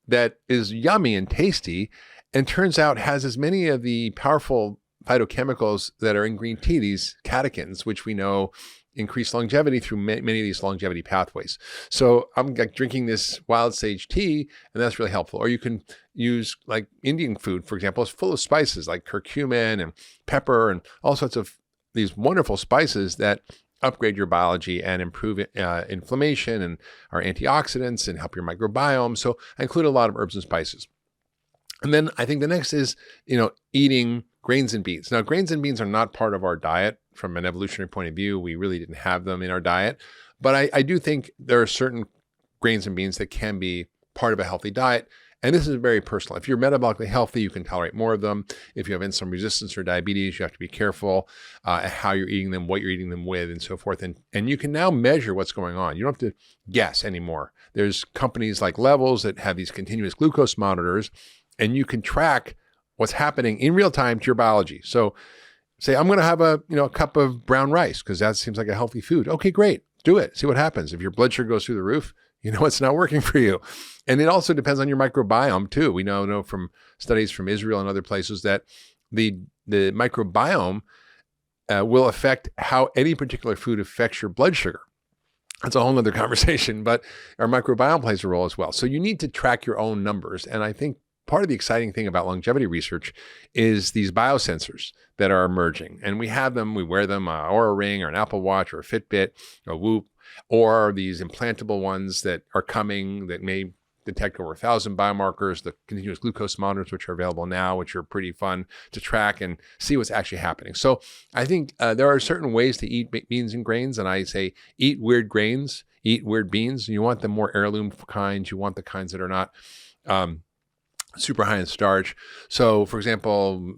that is yummy and tasty and turns out has as many of the powerful phytochemicals that are in green tea, these catechins, which we know increase longevity through many of these longevity pathways. So I'm drinking this wild sage tea, and that's really helpful. Or you can use like Indian food, for example, it's full of spices like curcumin and pepper and all sorts of these wonderful spices that upgrade your biology and improve inflammation and are antioxidants and help your microbiome. So I include a lot of herbs and spices. And then I think the next is, eating grains and beans. Now, grains and beans are not part of our diet from an evolutionary point of view. We really didn't have them in our diet. But I do think there are certain grains and beans that can be part of a healthy diet. And this is very personal. If you're metabolically healthy, you can tolerate more of them. If you have insulin resistance or diabetes, you have to be careful at how you're eating them, what you're eating them with, and so forth. And you can now measure what's going on. You don't have to guess anymore. There's companies like Levels that have these continuous glucose monitors, and you can track what's happening in real time to your biology. So say, I'm going to have a cup of brown rice because that seems like a healthy food. Okay, great. Do it. See what happens. If your blood sugar goes through the roof, it's not working for you. And it also depends on your microbiome too. We know from studies from Israel and other places that the microbiome will affect how any particular food affects your blood sugar. That's a whole other conversation, but our microbiome plays a role as well. So you need to track your own numbers. And I think part of the exciting thing about longevity research is these biosensors that are emerging. And we have them, we wear them, an Oura Ring or an Apple Watch or a Fitbit or a Whoop, or these implantable ones that are coming that may detect over 1,000 biomarkers, the continuous glucose monitors, which are available now, which are pretty fun to track and see what's actually happening. So I think there are certain ways to eat beans and grains. And I say, eat weird grains, eat weird beans. You want the more heirloom kinds. You want the kinds that are not super high in starch. So for example,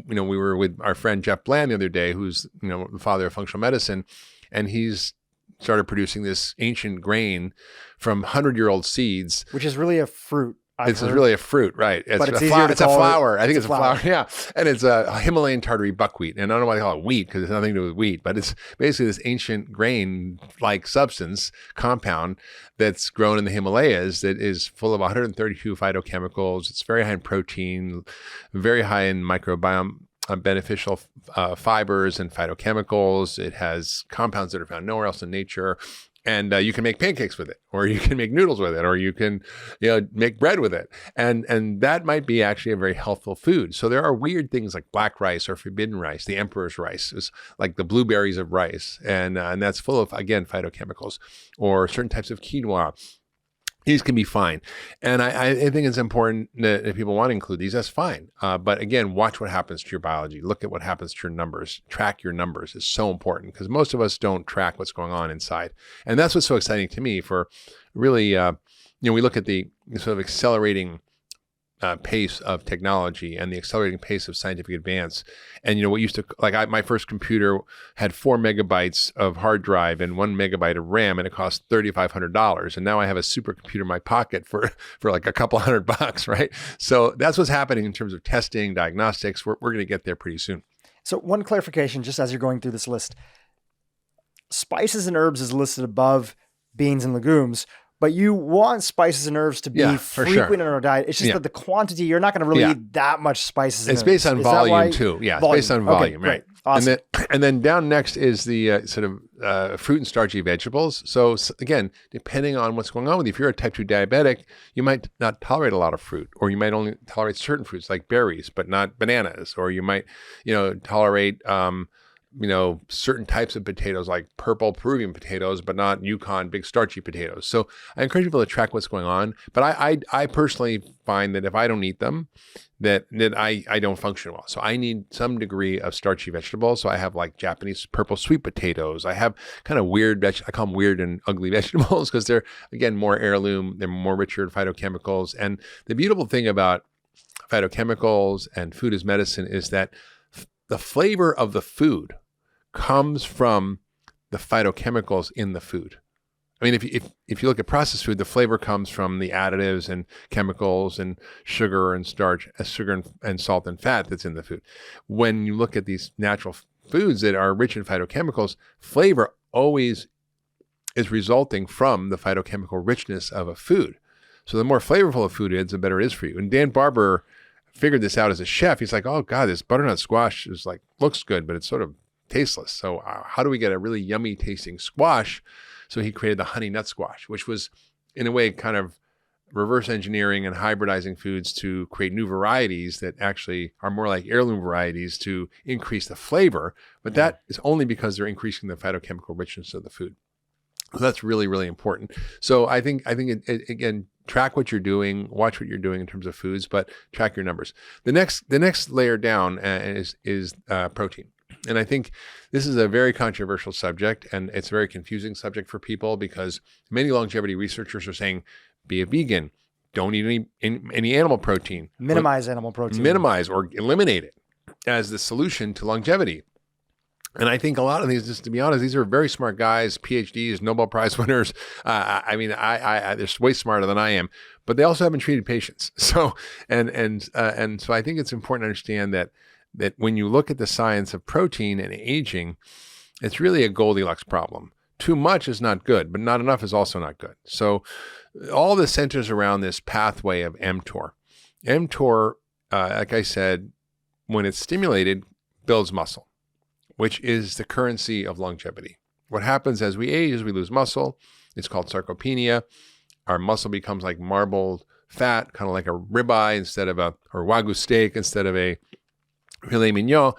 we were with our friend Jeff Bland the other day, who's, the father of functional medicine, and he's started producing this ancient grain from 100-year-old seeds. Which is really a fruit. It's really a fruit, right? But it's a flour. I think it's a flour. Yeah. And it's a Himalayan tartary buckwheat. And I don't know why they call it wheat because it's nothing to do with wheat, but it's basically this ancient grain-like substance compound that's grown in the Himalayas that is full of 132 phytochemicals. It's very high in protein, very high in microbiome beneficial fibers and phytochemicals. It has compounds that are found nowhere else in nature. And you can make pancakes with it, or you can make noodles with it, or you can, make bread with it. And that might be actually a very healthful food. So there are weird things like black rice or forbidden rice. The emperor's rice is like the blueberries of rice. And that's full of, again, phytochemicals, or certain types of quinoa. These can be fine. And I think it's important that if people want to include these, that's fine. But again, watch what happens to your biology. Look at what happens to your numbers. Track your numbers is so important because most of us don't track what's going on inside. And that's what's so exciting to me for really, we look at the sort of accelerating pace of technology and the accelerating pace of scientific advance. And, what used to, my first computer had 4 megabytes of hard drive and 1 megabyte of RAM, and it cost $3,500. And now I have a supercomputer in my pocket for like a couple $100, right? So that's what's happening in terms of testing, diagnostics. We're going to get there pretty soon. So one clarification, just as you're going through this list, spices and herbs is listed above beans and legumes, but you want spices and herbs to be frequent in our diet. It's just that the quantity, you're not going to really eat that much spices and herbs. It's based on volume too. Yeah, it's based on volume, right? Awesome. And then down next is the sort of fruit and starchy vegetables. So again, depending on what's going on with you, if you're a type 2 diabetic, you might not tolerate a lot of fruit, or you might only tolerate certain fruits like berries, but not bananas, or you might, tolerate certain types of potatoes like purple Peruvian potatoes, but not Yukon big starchy potatoes. So I encourage people to track what's going on. But I personally find that if I don't eat them, that I don't function well. So I need some degree of starchy vegetables. So I have like Japanese purple sweet potatoes. I have kind of weird, I call them weird and ugly vegetables because they're, again, more heirloom. They're more richer in phytochemicals. And the beautiful thing about phytochemicals and food as medicine is that the flavor of the food comes from the phytochemicals in the food. I mean, if you look at processed food, the flavor comes from the additives and chemicals and sugar and starch, sugar and salt and fat that's in the food. When you look at these natural foods that are rich in phytochemicals, flavor always is resulting from the phytochemical richness of a food. So the more flavorful a food is, the better it is for you. And Dan Barber figured this out as a chef. He's like, oh God, this butternut squash is like, looks good, but it's sort of tasteless. So how do we get a really yummy tasting squash? So he created the honey nut squash, which was in a way kind of reverse engineering and hybridizing foods to create new varieties that actually are more like heirloom varieties to increase the flavor. But that is only because they're increasing the phytochemical richness of the food. So that's really, really important. So I think again, track what you're doing, watch what you're doing in terms of foods, but track your numbers. The next layer down is protein. And I think this is a very controversial subject, and it's a very confusing subject for people because many longevity researchers are saying, be a vegan, don't eat any animal protein. Minimize animal protein. Minimize or eliminate it as the solution to longevity. And I think a lot of these, just to be honest, these are very smart guys, PhDs, Nobel Prize winners. They're way smarter than I am, but they also haven't treated patients. So, and so I think it's important to understand that when you look at the science of protein and aging, it's really a Goldilocks problem. Too much is not good, but not enough is also not good. So all this centers around this pathway of mTOR. mTOR, like I said, when it's stimulated, builds muscle, which is the currency of longevity. What happens as we age is we lose muscle. It's called sarcopenia. Our muscle becomes like marbled fat, kind of like a ribeye or Wagyu steak instead of a filet mignon.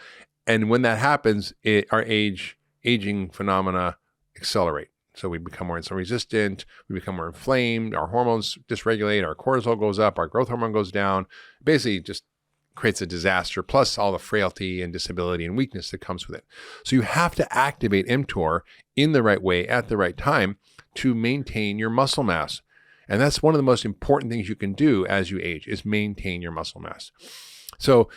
And when that happens, our aging phenomena accelerate. So we become more insulin resistant, we become more inflamed, our hormones dysregulate, our cortisol goes up, our growth hormone goes down. Basically just creates a disaster, plus all the frailty and disability and weakness that comes with it. So you have to activate mTOR in the right way at the right time to maintain your muscle mass. And that's one of the most important things you can do as you age, is maintain your muscle mass. So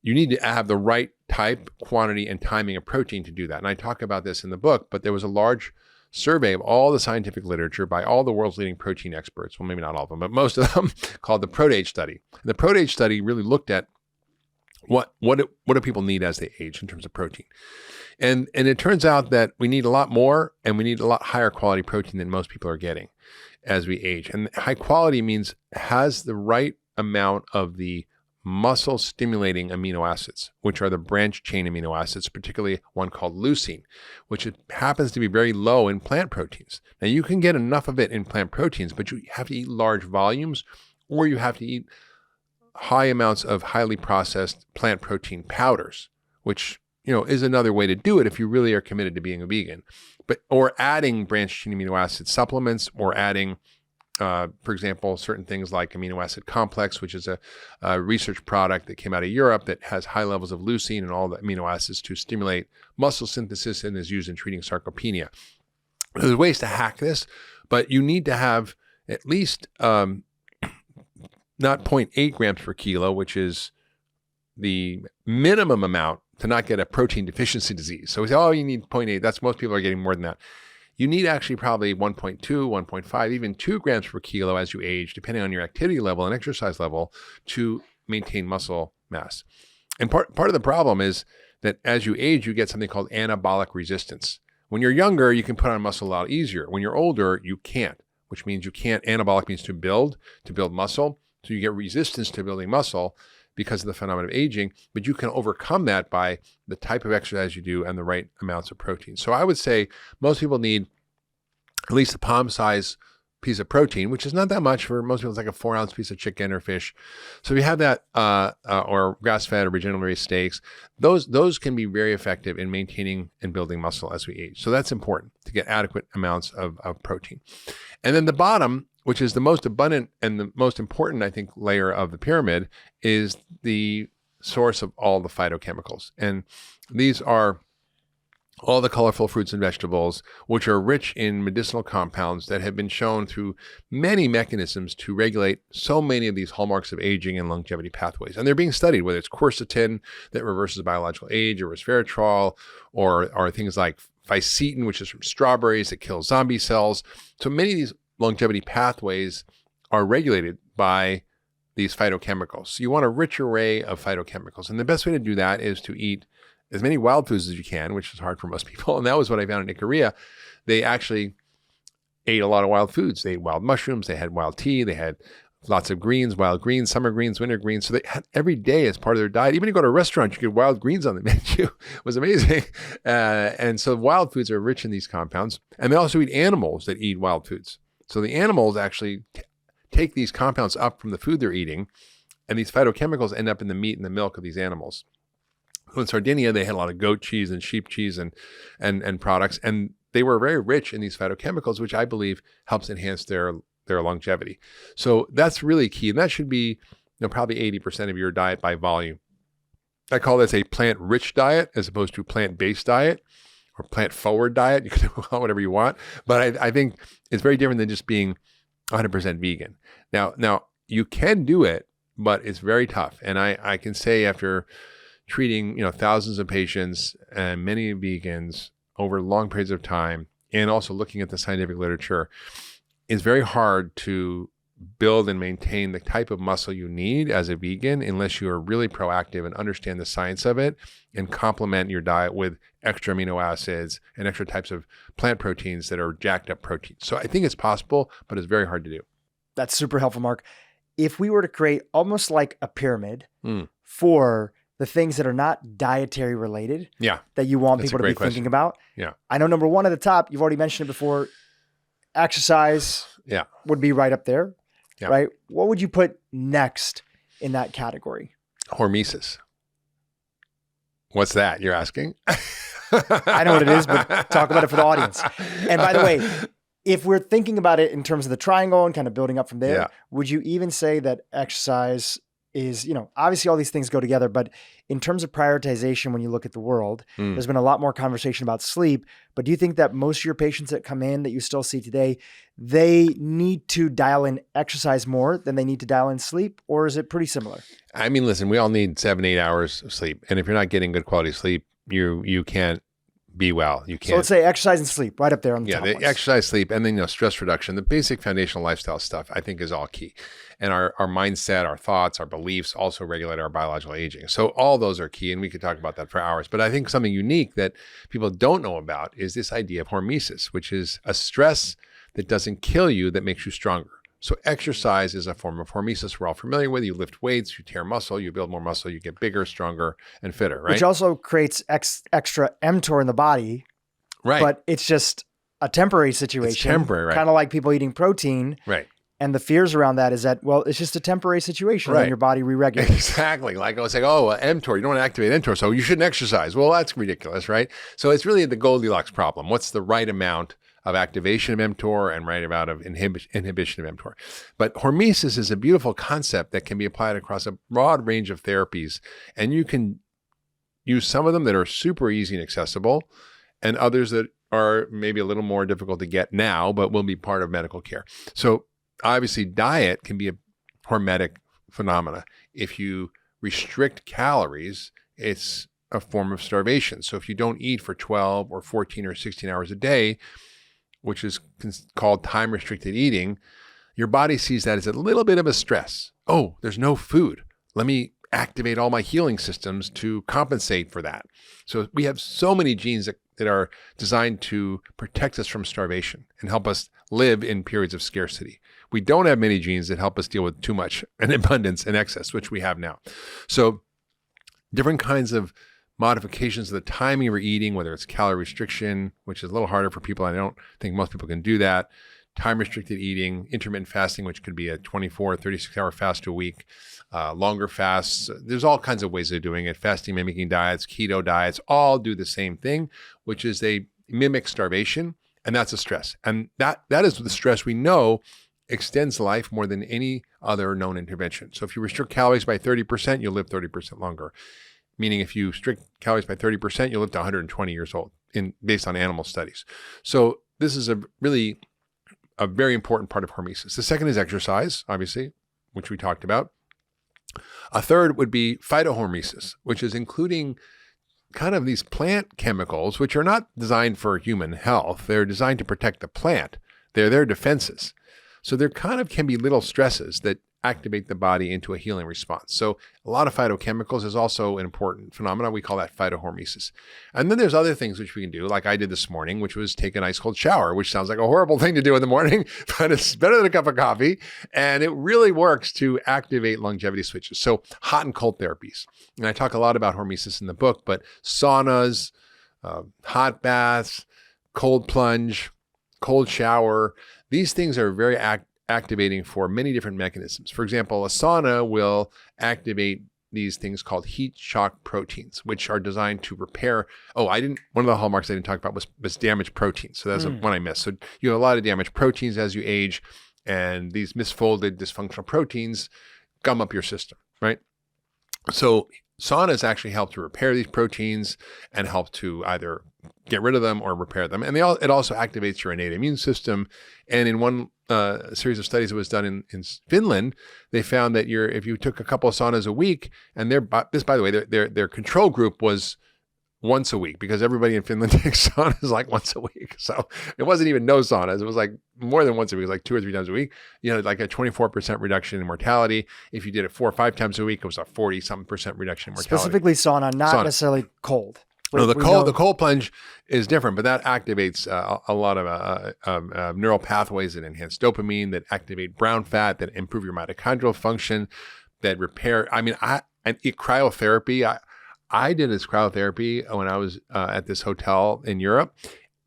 you need to have the right type, quantity, and timing of protein to do that. And I talk about this in the book, but there was a large survey of all the scientific literature by all the world's leading protein experts. Well, maybe not all of them, but most of them, called the ProAge study. And the ProAge study really looked at what do people need as they age in terms of protein. And it turns out that we need a lot more and we need a lot higher quality protein than most people are getting as we age. And high quality means has the right amount of the muscle stimulating amino acids, which are the branch chain amino acids, particularly one called leucine, which happens to be very low in plant proteins. Now you can get enough of it in plant proteins, but you have to eat large volumes, or you have to eat high amounts of highly processed plant protein powders, which is another way to do it if you really are committed to being a vegan. Or adding branched chain amino acid supplements, or adding For example, certain things like amino acid complex, which is a research product that came out of Europe that has high levels of leucine and all the amino acids to stimulate muscle synthesis and is used in treating sarcopenia. There's ways to hack this, but you need to have at least not 0.8 grams per kilo, which is the minimum amount to not get a protein deficiency disease. So we say, oh, you need 0.8. That's most people are getting more than that. You need actually probably 1.2, 1.5, even 2 grams per kilo as you age, depending on your activity level and exercise level, to maintain muscle mass. And part of the problem is that as you age, you get something called anabolic resistance. When you're younger, you can put on muscle a lot easier. When you're older, you can't, which means you can't. Anabolic means to build muscle. So you get resistance to building muscle because of the phenomenon of aging, but you can overcome that by the type of exercise you do and the right amounts of protein. So I would say most people need at least a palm-size piece of protein, which is not that much for most people. It's like a 4-ounce piece of chicken or fish. So if you have that, or grass-fed or regeneratively raised steaks, those can be very effective in maintaining and building muscle as we age. So that's important to get adequate amounts of protein. And then the bottom, which is the most abundant and the most important, I think, layer of the pyramid, is the source of all the phytochemicals. And these are all the colorful fruits and vegetables, which are rich in medicinal compounds that have been shown through many mechanisms to regulate so many of these hallmarks of aging and longevity pathways. And they're being studied, whether it's quercetin that reverses biological age, or resveratrol, or things like fisetin, which is from strawberries that kills zombie cells. So many of these longevity pathways are regulated by these phytochemicals. So you want a rich array of phytochemicals. And the best way to do that is to eat as many wild foods as you can, which is hard for most people. And that was what I found in Ikaria. They actually ate a lot of wild foods. They ate wild mushrooms. They had wild tea. They had lots of greens, wild greens, summer greens, winter greens. So they had every day as part of their diet. Even if you go to a restaurant, you get wild greens on the menu. It was amazing. And so wild foods are rich in these compounds. And they also eat animals that eat wild foods. So the animals actually take these compounds up from the food they're eating, and these phytochemicals end up in the meat and the milk of these animals. So in Sardinia, they had a lot of goat cheese and sheep cheese and products, and they were very rich in these phytochemicals, which I believe helps enhance their longevity. So that's really key, and that should be probably 80% of your diet by volume. I call this a plant-rich diet as opposed to plant-based diet or plant-forward diet. You can do whatever you want, but I think it's very different than just being 100% vegan. Now you can do it, but it's very tough. And I can say after treating thousands of patients and many vegans over long periods of time, and also looking at the scientific literature, it's very hard to build and maintain the type of muscle you need as a vegan unless you are really proactive and understand the science of it and complement your diet with extra amino acids and extra types of plant proteins that are jacked up proteins. So I think it's possible, but it's very hard to do. That's super helpful, Mark. If we were to create almost like a pyramid for the things that are not dietary related, that you want people to be thinking about. Yeah. I know number one at the top, you've already mentioned it before, exercise would be right up there. Yeah. Right? What would you put next in that category? Hormesis. What's that, you're asking? I know what it is, but talk about it for the audience. And by the way, if we're thinking about it in terms of the triangle and kind of building up from there, would you even say that exercise is, obviously all these things go together, but in terms of prioritization, when you look at the world, there's been a lot more conversation about sleep, but do you think that most of your patients that come in that you still see today, they need to dial in exercise more than they need to dial in sleep, or is it pretty similar? I mean, listen, we all need 7-8 hours of sleep. And if you're not getting good quality sleep, you can't be well. You can't. So let's say exercise and sleep right up there on the top the ones. Exercise, sleep, and then stress reduction. The basic foundational lifestyle stuff I think is all key. And our mindset, our thoughts, our beliefs also regulate our biological aging. So all those are key, and we could talk about that for hours. But I think something unique that people don't know about is this idea of hormesis, which is a stress that doesn't kill you, that makes you stronger. So exercise is a form of hormesis we're all familiar with. You lift weights, you tear muscle, you build more muscle, you get bigger, stronger, and fitter, right? Which also creates extra mTOR in the body. Right. But it's just a temporary situation. It's temporary, right? Kind of like people eating protein. Right. And the fears around that is that, well, it's just a temporary situation and your body re-regulates. Exactly. Like I was like, mTOR, you don't want to activate mTOR, so you shouldn't exercise. Well, that's ridiculous, right? So it's really the Goldilocks problem. What's the right amount of activation of mTOR and right about of inhibition of mTOR. But hormesis is a beautiful concept that can be applied across a broad range of therapies. And you can use some of them that are super easy and accessible, and others that are maybe a little more difficult to get now, but will be part of medical care. So obviously diet can be a hormetic phenomena. If you restrict calories, it's a form of starvation. So if you don't eat for 12 or 14 or 16 hours a day, which is called time-restricted eating, your body sees that as a little bit of a stress. Oh, there's no food. Let me activate all my healing systems to compensate for that. So we have so many genes that are designed to protect us from starvation and help us live in periods of scarcity. We don't have many genes that help us deal with too much and abundance and excess, which we have now. So different kinds of modifications of the timing of our eating, whether it's calorie restriction, which is a little harder for people. I don't think most people can do that. Time-restricted eating, intermittent fasting, which could be a 24 or 36-hour fast a week, longer fasts. There's all kinds of ways of doing it. Fasting mimicking diets, keto diets, all do the same thing, which is they mimic starvation, and that's a stress. And that is the stress we know extends life more than any other known intervention. So if you restrict calories by 30%, you'll live 30% longer. Meaning if you restrict calories by 30%, you'll live to 120 years old based on animal studies. So this is a very important part of hormesis. The second is exercise, obviously, which we talked about. A third would be phytohormesis, which is including kind of these plant chemicals, which are not designed for human health. They're designed to protect the plant. They're their defenses. So there kind of can be little stresses that activate the body into a healing response. So a lot of phytochemicals is also an important phenomenon. We call that phytohormesis. And then there's other things which we can do, like I did this morning, which was take an ice cold shower, which sounds like a horrible thing to do in the morning, but it's better than a cup of coffee. And it really works to activate longevity switches. So hot and cold therapies. And I talk a lot about hormesis in the book, but saunas, hot baths, cold plunge, cold shower, these things are very activating for many different mechanisms. For example, a sauna will activate these things called heat shock proteins, which are designed to repair. One of the hallmarks I didn't talk about was damaged proteins. So that's one I missed. So you have a lot of damaged proteins as you age, and these misfolded dysfunctional proteins gum up your system, right? So saunas actually help to repair these proteins and help to either get rid of them or repair them. And it also activates your innate immune system. And in one series of studies that was done in Finland, they found that if you took a couple of saunas a week, and their control group was once a week, because everybody in Finland takes saunas like once a week. So it wasn't even no saunas. It was like more than once a week. It was like 2 or 3 times a week. You know, like a 24% reduction in mortality. If you did it 4 or 5 times a week, it was a 40-something% reduction in mortality. Specifically sauna, not necessarily cold. No, the cold plunge is different, but that activates a lot of neural pathways that enhance dopamine, that activate brown fat, that improve your mitochondrial function, that repair. I mean, cryotherapy. I did this cryotherapy when I was at this hotel in Europe,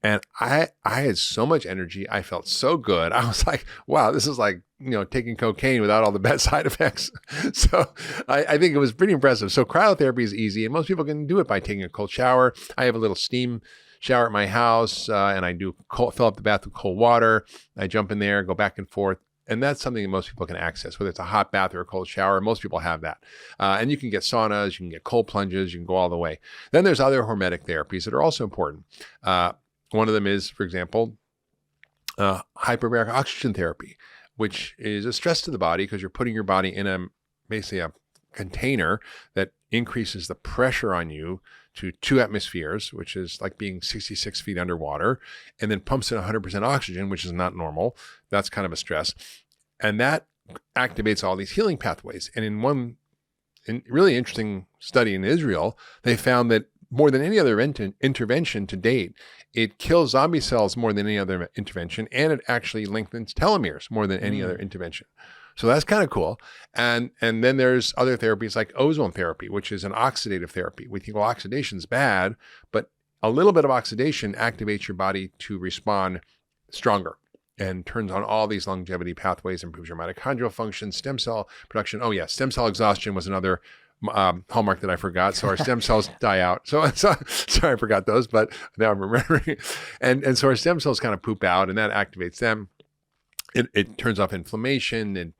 and I had so much energy. I felt so good. I was like, wow, this is like, taking cocaine without all the bad side effects. So I think it was pretty impressive. So cryotherapy is easy, and most people can do it by taking a cold shower. I have a little steam shower at my house, and I do fill up the bath with cold water. I jump in there, go back and forth. And that's something that most people can access, whether it's a hot bath or a cold shower. Most people have that. And you can get saunas, you can get cold plunges, you can go all the way. Then there's other hormetic therapies that are also important. One of them is, for example, hyperbaric oxygen therapy, which is a stress to the body because you're putting your body in basically a container that increases the pressure on you to 2 atmospheres, which is like being 66 feet underwater, and then pumps in 100% oxygen, which is not normal. That's kind of a stress. And that activates all these healing pathways. And in one really interesting study in Israel, they found that more than any other intervention to date, it kills zombie cells more than any other intervention, and it actually lengthens telomeres more than any other intervention. So that's kind of cool. And then there's other therapies like ozone therapy, which is an oxidative therapy. We think, well, oxidation's bad, but a little bit of oxidation activates your body to respond stronger and turns on all these longevity pathways, improves your mitochondrial function, stem cell production. Oh yeah, stem cell exhaustion was another hallmark that I forgot. So our stem cells die out. So sorry, I forgot those, but now I'm remembering. And so our stem cells kind of poop out, and that activates them. It turns off inflammation and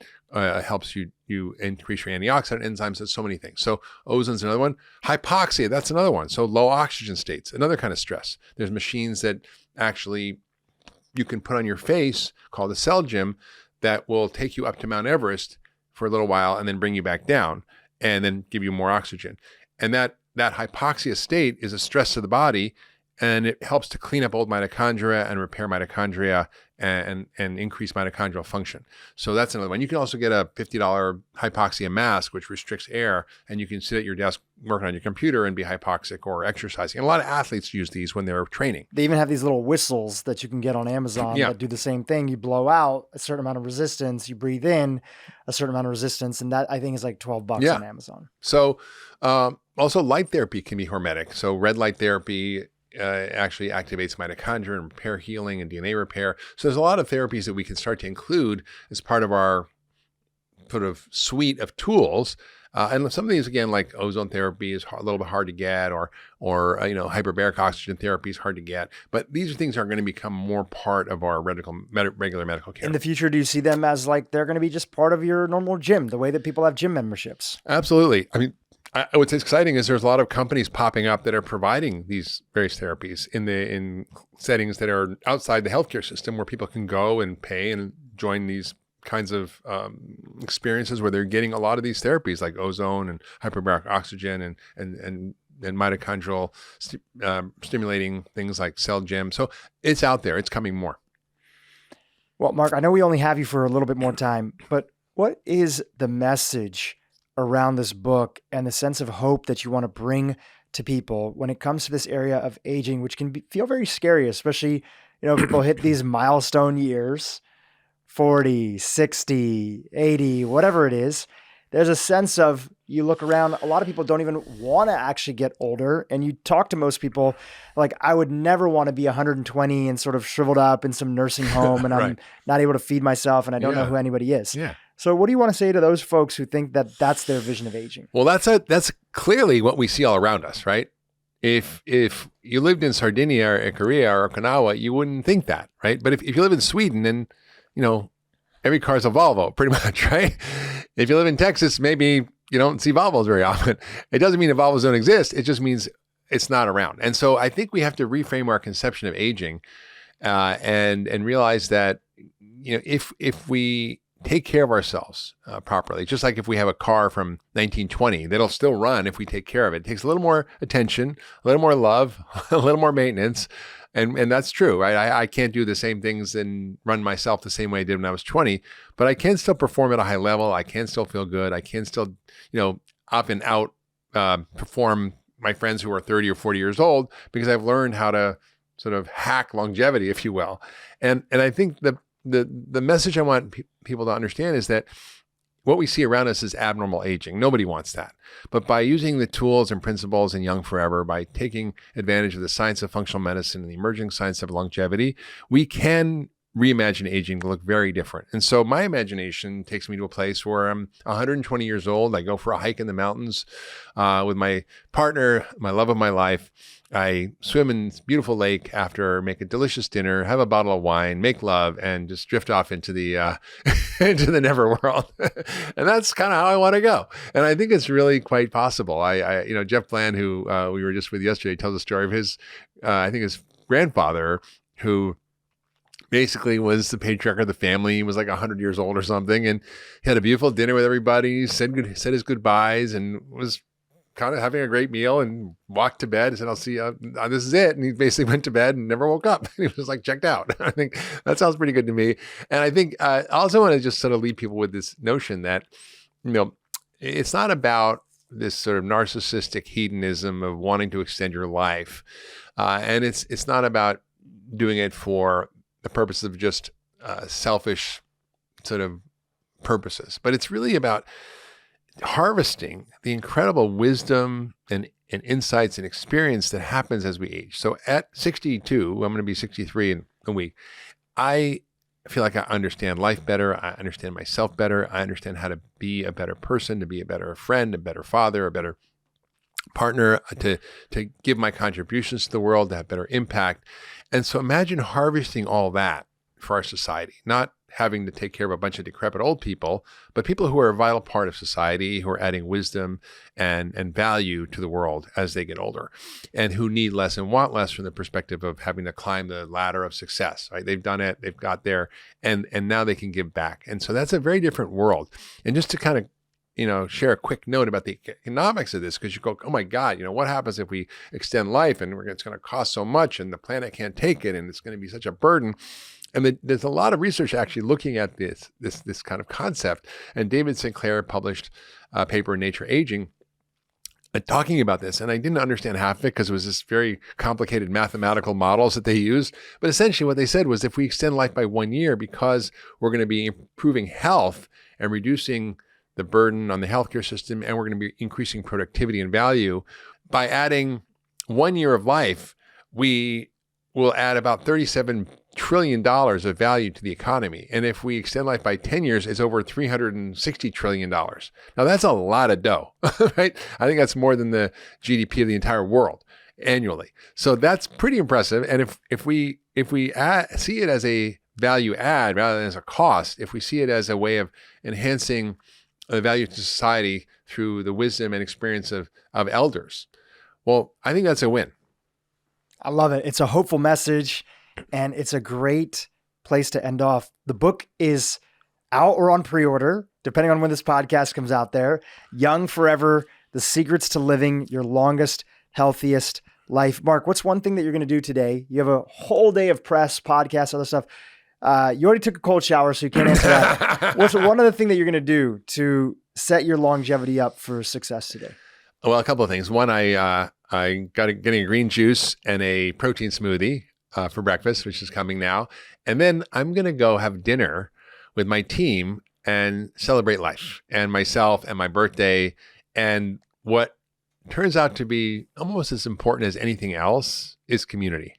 helps you increase your antioxidant enzymes. There's so many things. So ozone's another one. Hypoxia, that's another one. So low oxygen states, another kind of stress. There's machines that actually you can put on your face called a cell gym that will take you up to Mount Everest for a little while and then bring you back down and then give you more oxygen. And that hypoxia state is a stress to the body, and it helps to clean up old mitochondria and repair mitochondria and increase mitochondrial function. So that's another one. You can also get a $50 hypoxia mask, which restricts air, and you can sit at your desk working on your computer and be hypoxic or exercising. And a lot of athletes use these when they're training. They even have these little whistles that you can get on Amazon that do the same thing. You blow out a certain amount of resistance, you breathe in a certain amount of resistance, and that I think is like $12 on Amazon. So also light therapy can be hormetic. So red light therapy actually activates mitochondria and repair healing and DNA repair. So there's a lot of therapies that we can start to include as part of our sort of suite of tools. And some of these, again, like ozone therapy is a little bit hard to get, or hyperbaric oxygen therapy is hard to get. But these are things that are going to become more part of our regular medical care. In the future, do you see them as like they're going to be just part of your normal gym, the way that people have gym memberships? Absolutely. I mean, what's exciting is there's a lot of companies popping up that are providing these various therapies in settings that are outside the healthcare system, where people can go and pay and join these kinds of experiences where they're getting a lot of these therapies like ozone and hyperbaric oxygen and mitochondrial stimulating things like cell gym. So it's out there. It's coming more. Well, Mark, I know we only have you for a little bit more time, but what is the message around this book and the sense of hope that you want to bring to people when it comes to this area of aging, which can feel very scary, especially, people hit these milestone years, 40, 60, 80, whatever it is. There's a sense of, you look around, a lot of people don't even want to actually get older. And you talk to most people, like, I would never want to be 120 and sort of shriveled up in some nursing home and I'm not able to feed myself and I don't know who anybody is. Yeah. So what do you want to say to those folks who think that that's their vision of aging? Well, that's clearly what we see all around us, right? If you lived in Sardinia or Korea or Okinawa, you wouldn't think that, right? But if you live in Sweden, then, every car's a Volvo, pretty much, right? If you live in Texas, maybe you don't see Volvos very often. It doesn't mean that Volvos don't exist. It just means it's not around. And so I think we have to reframe our conception of aging and realize that, if we take care of ourselves properly, just like if we have a car from 1920, that'll still run if we take care of it. It takes a little more attention, a little more love, a little more maintenance. And that's true, right? I can't do the same things and run myself the same way I did when I was 20, but I can still perform at a high level. I can still feel good. I can still, up and out perform my friends who are 30 or 40 years old, because I've learned how to sort of hack longevity, if you will. And I think the message I want people to understand is that what we see around us is abnormal aging. Nobody wants that. But by using the tools and principles in Young Forever, by taking advantage of the science of functional medicine and the emerging science of longevity, we can reimagine aging to look very different. And so my imagination takes me to a place where I'm 120 years old. I go for a hike in the mountains with my partner, my love of my life. I swim in this beautiful lake after, make a delicious dinner, have a bottle of wine, make love, and just drift off into the into the never world. And that's kind of how I want to go. And I think it's really quite possible. I Jeff Bland, who we were just with yesterday, tells a story of his, I think his grandfather, who basically was the patriarch of the family. He was like 100 years old or something, and he had a beautiful dinner with everybody, said his goodbyes, and was kind of having a great meal, and walked to bed and said, I'll see you. This is it. And he basically went to bed and never woke up. He was like checked out. I think that sounds pretty good to me. And I think I also want to just sort of leave people with this notion that, it's not about this sort of narcissistic hedonism of wanting to extend your life. And it's not about doing it for the purpose of just selfish sort of purposes, but it's really about harvesting the incredible wisdom and insights and experience that happens as we age. So at 62, I'm going to be 63 in a week, I feel like I understand life better. I understand myself better. I understand how to be a better person, to be a better friend, a better father, a better partner, to give my contributions to the world, to have better impact. And so imagine harvesting all that for our society, not having to take care of a bunch of decrepit old people, but people who are a vital part of society, who are adding wisdom and value to the world as they get older, and who need less and want less from the perspective of having to climb the ladder of success, right? They've done it, they've got there, and now they can give back. And so that's a very different world. And just to kind of share a quick note about the economics of this, because you go, oh my God, what happens if we extend life and it's going to cost so much and the planet can't take it and it's going to be such a burden. And there's a lot of research actually looking at this kind of concept. And David Sinclair published a paper in Nature Aging talking about this. And I didn't understand half of it because it was this very complicated mathematical models that they used. But essentially what they said was if we extend life by 1 year, because we're going to be improving health and reducing the burden on the healthcare system, and we're going to be increasing productivity and value, by adding 1 year of life, we will add about $37 trillion of value to the economy. And if we extend life by 10 years, it's over $360 trillion. Now that's a lot of dough, right? I think that's more than the GDP of the entire world annually. So that's pretty impressive. And if we see it as a value add rather than as a cost, if we see it as a way of enhancing the value to society through the wisdom and experience of elders, well, I think that's a win. I love it. It's a hopeful message, and it's a great place to end off. The book is out or on pre-order, depending on when this podcast comes out there. Young Forever, The Secrets to Living Your Longest, Healthiest Life. Mark, what's one thing that you're going to do today? You have a whole day of press, podcasts, other stuff. You already took a cold shower, so you can't answer that. What's one other thing that you're going to do to set your longevity up for success today? Well, a couple of things. One, I getting a green juice and a protein smoothie for breakfast, which is coming now. And then I'm going to go have dinner with my team and celebrate life and myself and my birthday. And what turns out to be almost as important as anything else is community.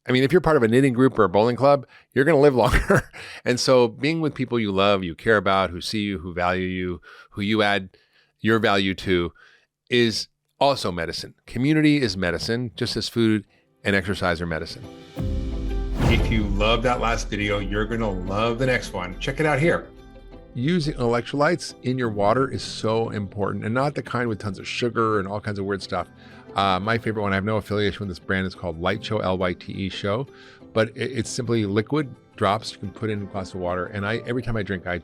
If you're part of a knitting group or a bowling club, you're going to live longer. And so being with people you love, you care about, who see you, who value you, who you add your value to, is also medicine. Community is medicine, just as food and exercise are medicine. If you love that last video, you're going to love the next one. Check it out here. Using electrolytes in your water is so important, and not the kind with tons of sugar and all kinds of weird stuff. My favorite one, I have no affiliation with this brand, is called Light Show, Lyte Show, but it's simply liquid drops you can put in a glass of water. And every time I drink, I